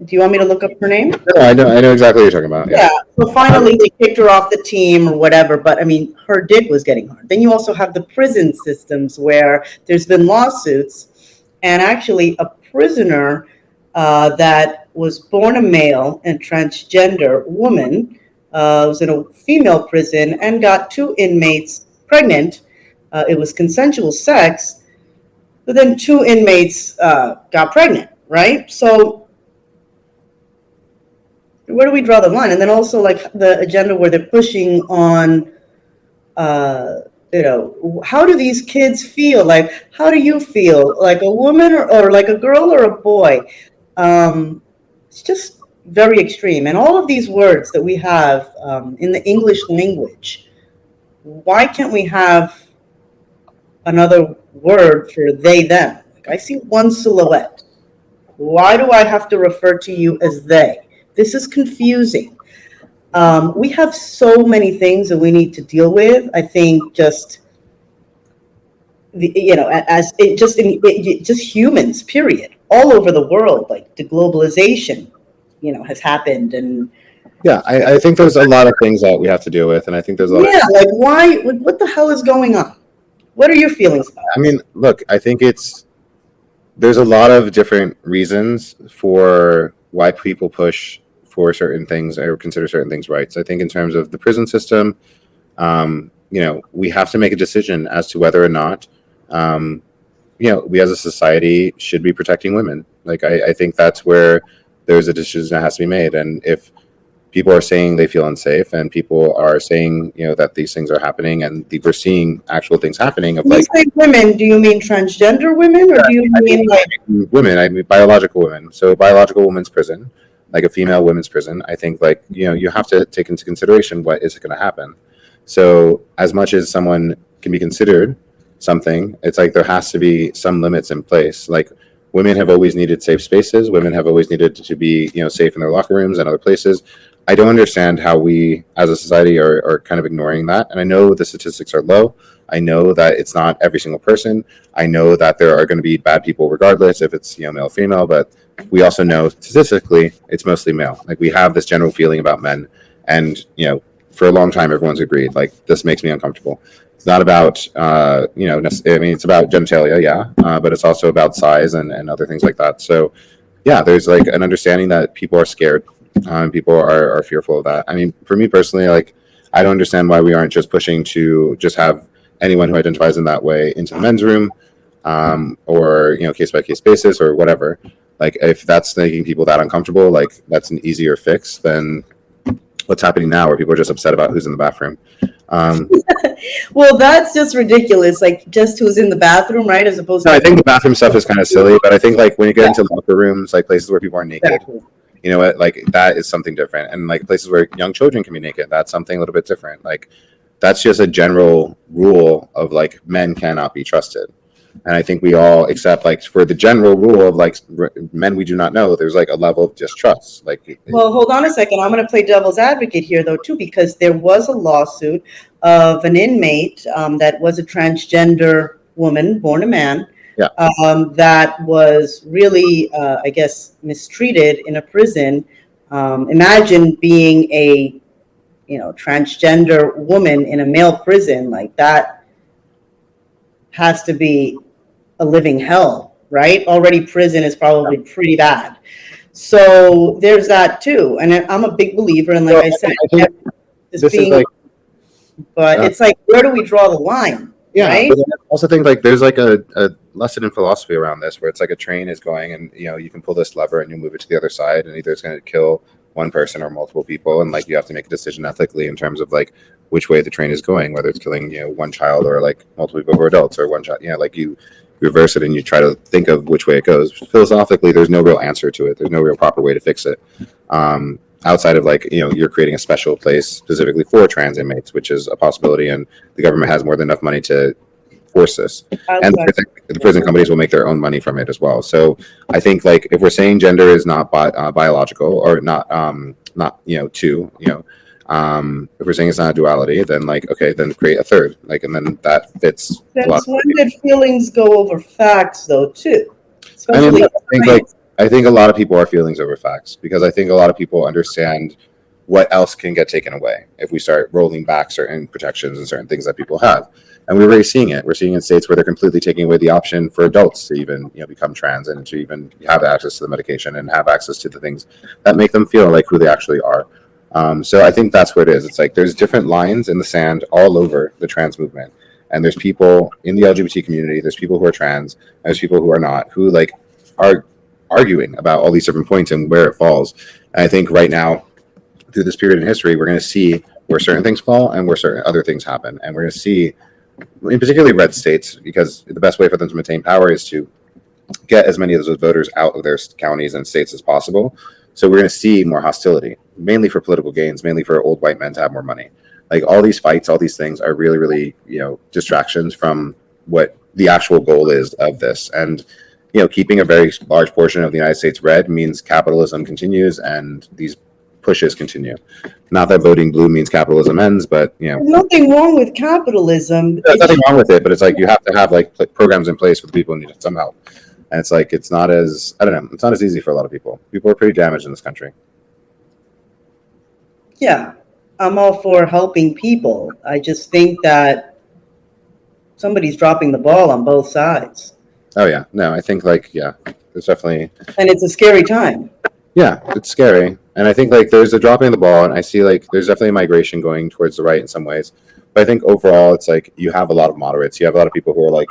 Do you want me to look up her name? No, I know exactly what you're talking about. Yeah. So finally they kicked her off the team or whatever. But I mean, her dick was getting hard. Then you also have the prison systems where there's been lawsuits, and actually a prisoner that was born a male and transgender woman was in a female prison and got 2 inmates pregnant. It was consensual sex, but then 2 inmates got pregnant, right? So where do we draw the line? And then also the agenda where they're pushing on, how do these kids feel? How do you feel? Like a woman or like a girl or a boy? It's just very extreme. And all of these words that we have in the English language, why can't we have another word for they, them? I see one silhouette. Why do I have to refer to you as they? This is confusing. We have so many things that we need to deal with. I think just humans, period, all over the world, like the globalization, has happened. And yeah, I think there's a lot of things that we have to deal with, and I think there's a lot. Yeah, why? What the hell is going on? What are your feelings about it? I mean, look, I think there's a lot of different reasons for why people push for certain things or consider certain things rights. I think in terms of the prison system, we have to make a decision as to whether or not, we as a society should be protecting women. I think that's where there's a decision that has to be made. And if people are saying they feel unsafe and people are saying, that these things are happening and we're seeing actual things happening. When you say women, do you mean transgender women or do you mean women? I mean biological women. So biological women's prison, like a female women's prison. I think you have to take into consideration what is going to happen. So as much as someone can be considered something, it's there has to be some limits in place. Women have always needed safe spaces. Women have always needed to be, safe in their locker rooms and other places. I don't understand how we as a society are kind of ignoring that. And I know the statistics are low. I know that it's not every single person. I know that there are going to be bad people regardless if it's, male or female, but we also know statistically it's mostly male. We have this general feeling about men, And for a long time, everyone's agreed, like, this makes me uncomfortable. It's not about, I mean, it's about genitalia, yeah, but it's also about size and other things like that. So, yeah, there's like an understanding that people are scared, people are fearful of that. I mean, for me personally, like, I don't understand why we aren't just pushing to just have anyone who identifies in that way into the men's room, or case by case basis or whatever. Like, if that's making people that uncomfortable, like, that's an easier fix than what's happening now, where people are just upset about who's in the bathroom. Well, that's just ridiculous. Like, just who's in the bathroom, right? As opposed No, to. I think the bathroom stuff is kind of silly, but I think, like, when you get into locker rooms, like places where people are naked, Exactly. you know what, like, that is something different. And like places where young children can be naked, that's something a little bit different. Like, that's just a general rule of, like, men cannot be trusted. And I think we all accept, like, for the general rule of, like, men we do not know, there's like a level of distrust. Like, Well, hold on a second. I'm going to play devil's advocate here, though, too, because there was a lawsuit of an inmate that was a transgender woman, born a man, yeah, that was really, I guess, mistreated in a prison. Imagine being a, transgender woman in a male prison. Like, that has to be a living hell, right? Already prison is probably pretty bad. So there's that too. And I'm a big believer. And like well, I said, I think just this is being, like, but it's like, where do we draw the line? yeah, Right? but I also think, like, there's like a lesson in philosophy around this, where it's like a train is going, and you can pull this lever and you move it to the other side, and either it's going to kill one person or multiple people, and like you have to make a decision ethically in terms of like which way the train is going, whether it's killing one child or like multiple people who are adults, or one child. Like, you reverse it and you try to think of which way it goes. Philosophically, there's no real answer to it. There's no real proper way to fix it. Outside of, like, you're creating a special place specifically for trans inmates, which is a possibility, and the government has more than enough money to force this. And the prison companies will make their own money from it as well. So I think, like, if we're saying gender is not biological, or not two, if we're saying it's not a duality, then, like, okay, then create a third, like, and then that fits a lot. Since when did feelings go over facts, though, too? I mean, Especially I think a lot of people are feelings over facts, because I think a lot of people understand what else can get taken away if we start rolling back certain protections and certain things that people have. And we're already seeing it. We're seeing in states where they're completely taking away the option for adults to even become trans, and to even have access to the medication and have access to the things that make them feel like who they actually are. So I think that's what it is. It's like there's different lines in the sand all over the trans movement. And there's people in the LGBT community, there's people who are trans, and there's people who are not, who, like, are arguing about all these different points and where it falls. And I think right now, through this period in history, we're going to see where certain things fall and where certain other things happen. And we're going to see, in particularly red states, because the best way for them to maintain power is to get as many of those voters out of their counties and states as possible. So we're going to see more hostility, mainly for political gains, mainly for old white men to have more money. Like, all these fights, all these things are really, really, distractions from what the actual goal is of this. And, keeping a very large portion of the United States red means capitalism continues and these pushes continue. Not that voting blue means capitalism ends, but, there's nothing wrong with capitalism. there's nothing wrong with it, but it's like you have to have, like, programs in place for the people who need some help. And it's like, it's not as, I don't know, it's not as easy for a lot of people. People are pretty damaged in this country. Yeah, I'm all for helping people. I just think that somebody's dropping the ball on both sides. Oh yeah, no, I think, like, yeah, there's definitely, and it's a scary time. Yeah, it's scary, and I think, like, there's a dropping of the ball, and I see, like, there's definitely a migration going towards the right in some ways, but I think overall it's like you have a lot of moderates, you have a lot of people who are, like,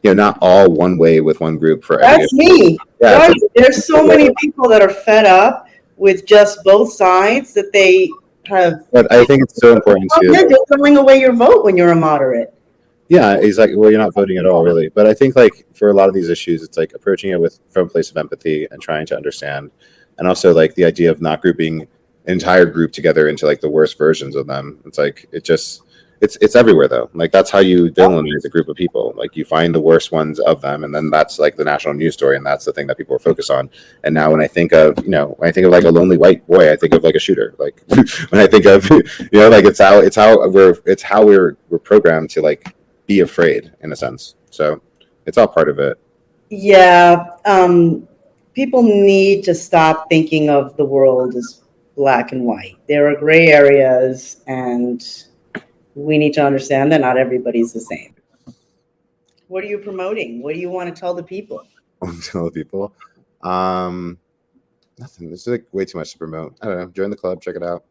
not all one way with one group for every. That's me. Yeah, right. There's so many people that are fed up with just both sides that they have. But I think it's so important to. You're throwing away your vote when you're a moderate. Yeah, he's like, well, you're not voting at all, really. But I think, like, for a lot of these issues, it's like approaching it from a place of empathy and trying to understand, and also, like, the idea of not grouping an entire group together into, like, the worst versions of them. It's like it's everywhere, though. Like, that's how you villainize a group of people. Like, you find the worst ones of them, and then that's, like, the national news story, and that's the thing that people are focused on. And now, when I think of like a lonely white boy, I think of, like, a shooter. Like, when I think of like, it's how we're programmed to, like, be afraid, in a sense. So it's all part of it. Yeah. People need to stop thinking of the world as black and white. There are gray areas, and we need to understand that not everybody's the same. What are you promoting? What do you want to tell the people? Tell the people. Nothing. There's like way too much to promote. I don't know. Join the club. Check it out.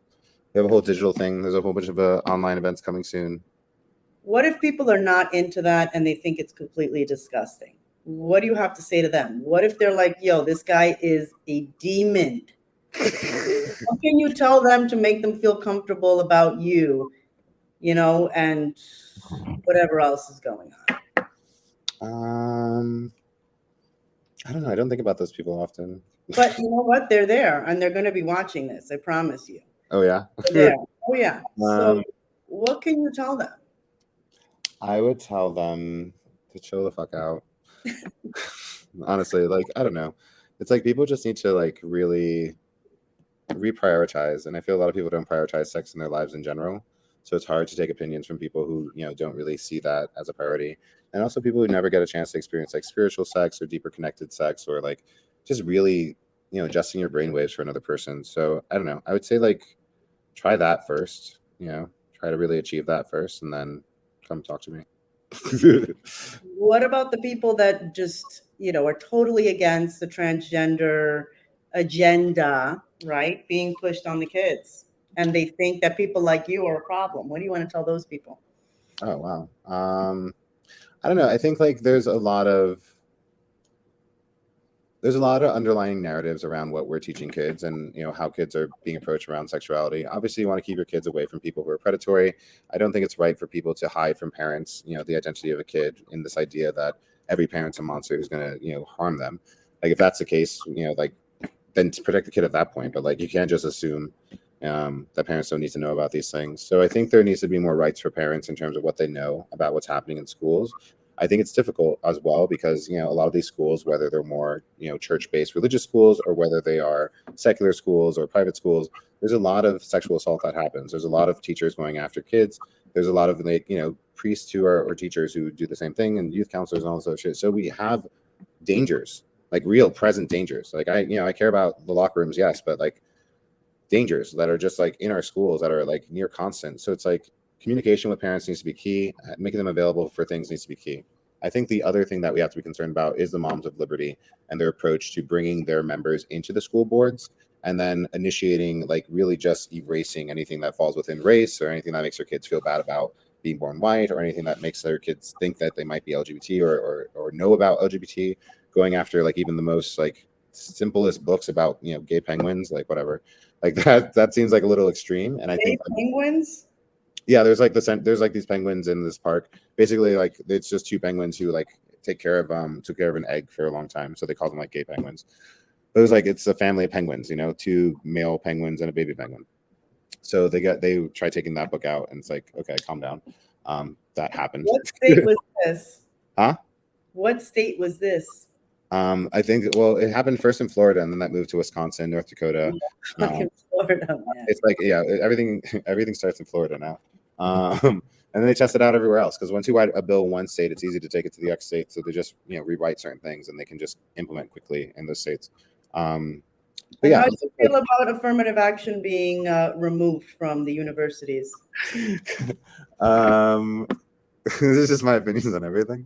We have a whole digital thing. There's a whole bunch of online events coming soon. What if people are not into that and they think it's completely disgusting? What do you have to say to them? What if they're like, yo, this guy is a demon? What can you tell them to make them feel comfortable about you, and whatever else is going on? I don't know. I don't think about those people often. But you know what? They're there, and they're going to be watching this. I promise you. Oh, yeah? They're there. Oh, yeah. So what can you tell them? I would tell them to chill the fuck out. Honestly, I don't know. It's like people just need to really reprioritize. And I feel a lot of people don't prioritize sex in their lives in general. So it's hard to take opinions from people who, don't really see that as a priority. And also people who never get a chance to experience spiritual sex or deeper connected sex or just really, adjusting your brainwaves for another person. So I don't know. I would say try that first, try to really achieve that first and then come talk to me. What about the people that just, are totally against the transgender agenda, right, being pushed on the kids? And they think that people like you are a problem. What do you want to tell those people? Oh, wow. I don't know. I think there's a lot of underlying narratives around what we're teaching kids and how kids are being approached around sexuality. Obviously, you want to keep your kids away from people who are predatory. I don't think it's right for people to hide from parents, the identity of a kid in this idea that every parent's a monster who's going to, harm them. If that's the case, then to protect the kid at that point. But you can't just assume that parents don't need to know about these things. So I think there needs to be more rights for parents in terms of what they know about what's happening in schools. I think it's difficult as well because, a lot of these schools, whether they're more, church-based religious schools or whether they are secular schools or private schools, there's a lot of sexual assault that happens. There's a lot of teachers going after kids. There's a lot of priests who are or teachers who do the same thing and youth counselors and all this other shit. So we have dangers, real present dangers. I care about the locker rooms, yes, but dangers that are just in our schools that are near constant. So it's communication with parents needs to be key. Making them available for things needs to be key. I think the other thing that we have to be concerned about is the Moms of Liberty and their approach to bringing their members into the school boards and then initiating really just erasing anything that falls within race or anything that makes their kids feel bad about being born white or anything that makes their kids think that they might be LGBT or know about LGBT, going after even the most simplest books about gay penguins, whatever. That seems a little extreme. And I think penguins. Yeah, there's there's these penguins in this park. Basically, it's just two penguins who took care of an egg for a long time, so they call them gay penguins. But it was it's a family of penguins, two male penguins and a baby penguin. So they try taking that book out, and it's okay, calm down. That happened. What state was this? Huh? What state was this? I think it happened first in Florida, and then that moved to Wisconsin, North Dakota. Florida, man. It's everything starts in Florida now. And then they test it out everywhere else because once you write a bill in one state, it's easy to take it to the next state. So they just rewrite certain things and they can just implement quickly in those states. How do you feel about affirmative action being removed from the universities? This is just my opinions on everything.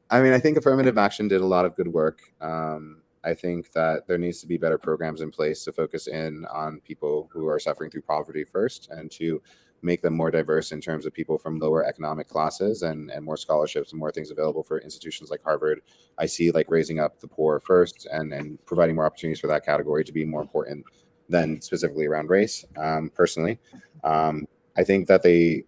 I mean, I think affirmative action did a lot of good work. I think that there needs to be better programs in place to focus in on people who are suffering through poverty first and to make them more diverse in terms of people from lower economic classes and more scholarships and more things available for institutions like Harvard. I see raising up the poor first and providing more opportunities for that category to be more important than specifically around race. Personally, I think that they,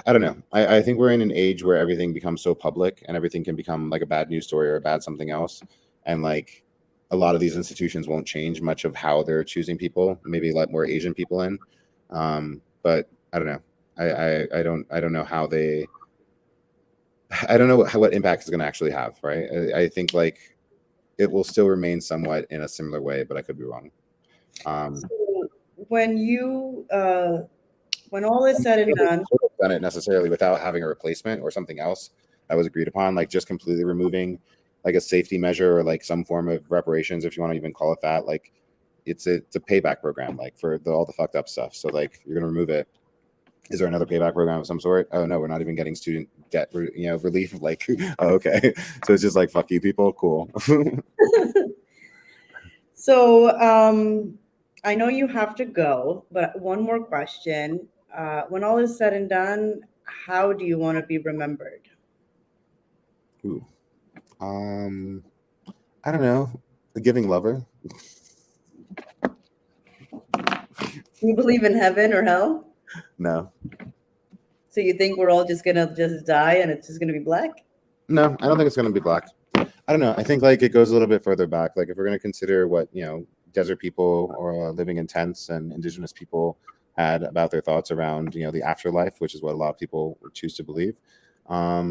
I don't know. I think we're in an age where everything becomes so public and everything can become a bad news story or a bad something else. And a lot of these institutions won't change much of how they're choosing people, maybe let more Asian people in. But I don't know. I don't know how I don't know what impact it's going to actually have. Right. I think it will still remain somewhat in a similar way, but I could be wrong. So when all is said and done, done it necessarily without having a replacement or something else that was agreed upon, just completely removing a safety measure or some form of reparations, if you want to even call it that. it's a payback program, like for all the fucked up stuff. So like you're gonna remove it. Is there another payback program of some sort? Oh no, we're not even getting student debt, relief. Like, oh, okay, so it's just like fuck you, people. Cool. So I know you have to go, but one more question. When all is said and done, how do you want to be remembered? Ooh. I don't know. The giving lover. Do you believe in heaven or hell? No. So you think we're all just gonna just die and it's just gonna be black? No, I don't think it's gonna be black. I don't know. I think like it goes a little bit further back. Like if we're gonna consider what desert people or living in tents and indigenous people had about their thoughts around the afterlife, which is what a lot of people choose to believe. I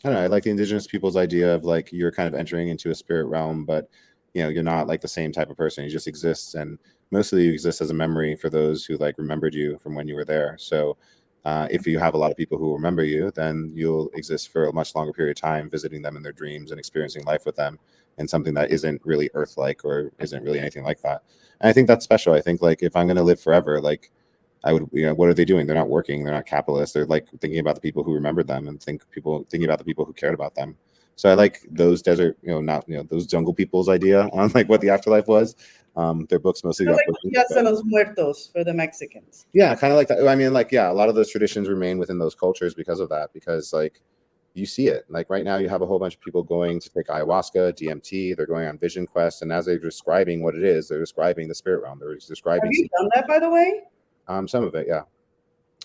don't know. I like the indigenous people's idea of like you're kind of entering into a spirit realm, but you're not like the same type of person. You just exist, and mostly you exist as a memory for those who like remembered you from when you were there. So if you have a lot of people who remember you, then you'll exist for a much longer period of time, visiting them in their dreams and experiencing life with them in something that isn't really Earth-like or isn't really anything like that. And I think that's special. I think like if I'm going to live forever, like I would, what are they doing? They're not working. They're not capitalists. They're like thinking about the people who remembered them and thinking about the people who cared about them. So I like those desert, not those jungle people's idea on like what the afterlife was. Their books mostly So got like Días de los Muertos for the Mexicans. yeah, kind of like that. I mean, like, yeah, a lot of those traditions remain within those cultures because of that, because like you see it. Like right now you have a whole bunch of people going to take ayahuasca, DMT, they're going on vision quests, and as they're describing what it is, they're describing the spirit realm. They're describing Have you done that, by the way? some of it, yeah.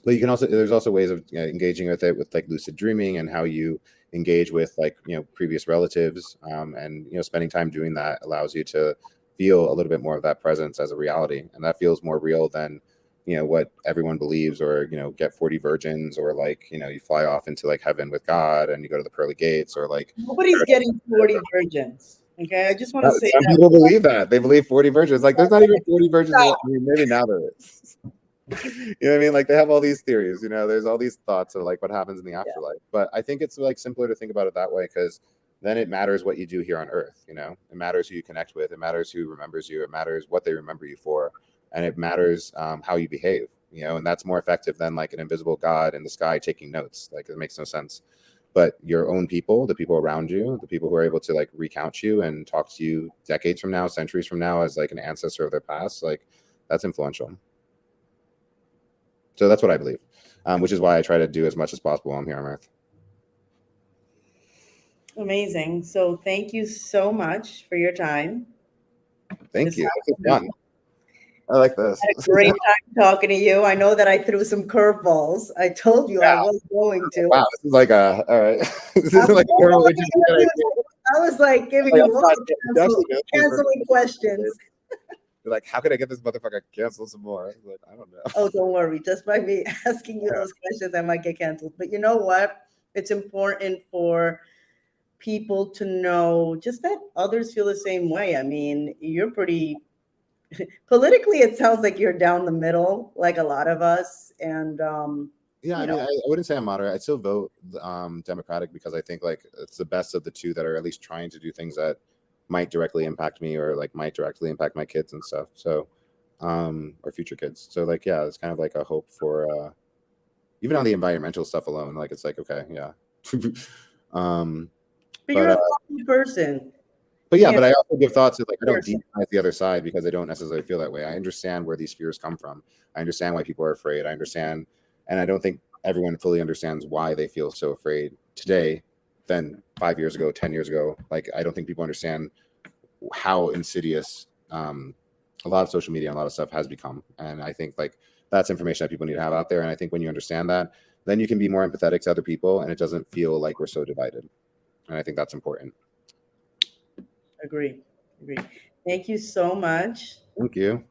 But you can also there's also ways of engaging with it with like lucid dreaming and how you engage with like previous relatives, and spending time doing that allows you to feel a little bit more of that presence as a reality, and that feels more real than what everyone believes, or get 40 virgins, or like you fly off into like heaven with God and you go to the pearly gates, or like Nobody's getting 40 virgins. Okay, I just want to say some that. people believe that they believe 40 virgins. Like there's not even 40 virgins. I mean, maybe now there is. You know what I mean? Like they have all these theories, there's all these thoughts of like what happens in the afterlife. But I think it's like simpler to think about it that way, because then it matters what you do here on earth. It matters who you connect with, it matters who remembers you, it matters what they remember you for, and it matters how you behave, and that's more effective than like an invisible God in the sky taking notes. Like it makes no sense. But your own people, the people around you, the people who are able to like recount you and talk to you decades from now, centuries from now as like an ancestor of their past, like that's influential. So that's what I believe, which is why I try to do as much as possible while I'm here on Earth. Amazing. So thank you so much for your time. Thank you. This is fun. I like this. I had a great time talking to you. I know that I threw some curveballs. I told you I was going to. Wow, this is like all right. This is like I was like giving you lots of canceling questions. You're like, how could I get this motherfucker canceled some more? I was like, I don't know. Oh, don't worry. Just by me asking you those questions, I might get canceled. But you know what? It's important for people to know just that others feel the same way. I mean, you're pretty politically, it sounds like you're down the middle, like a lot of us. And yeah, I mean, I wouldn't say I'm moderate. I still vote Democratic because I think like it's the best of the two that are at least trying to do things that might directly impact me, or like might directly impact my kids and stuff. So or future kids. So like yeah, it's kind of like a hope for even on the environmental stuff alone. Like it's like okay, yeah. But you're a funny person. But yeah, but I also give thoughts of like I don't demonize the other side because I don't necessarily feel that way. I understand where these fears come from. I understand why people are afraid. I understand, and I don't think everyone fully understands why they feel so afraid today than 5 years ago, 10 years ago. Like I don't think people understand how insidious a lot of social media and a lot of stuff has become. And I think like that's information that people need to have out there. And I think when you understand that, then you can be more empathetic to other people, and it doesn't feel like we're so divided. And I think that's important. Agree. Thank you so much. Thank you.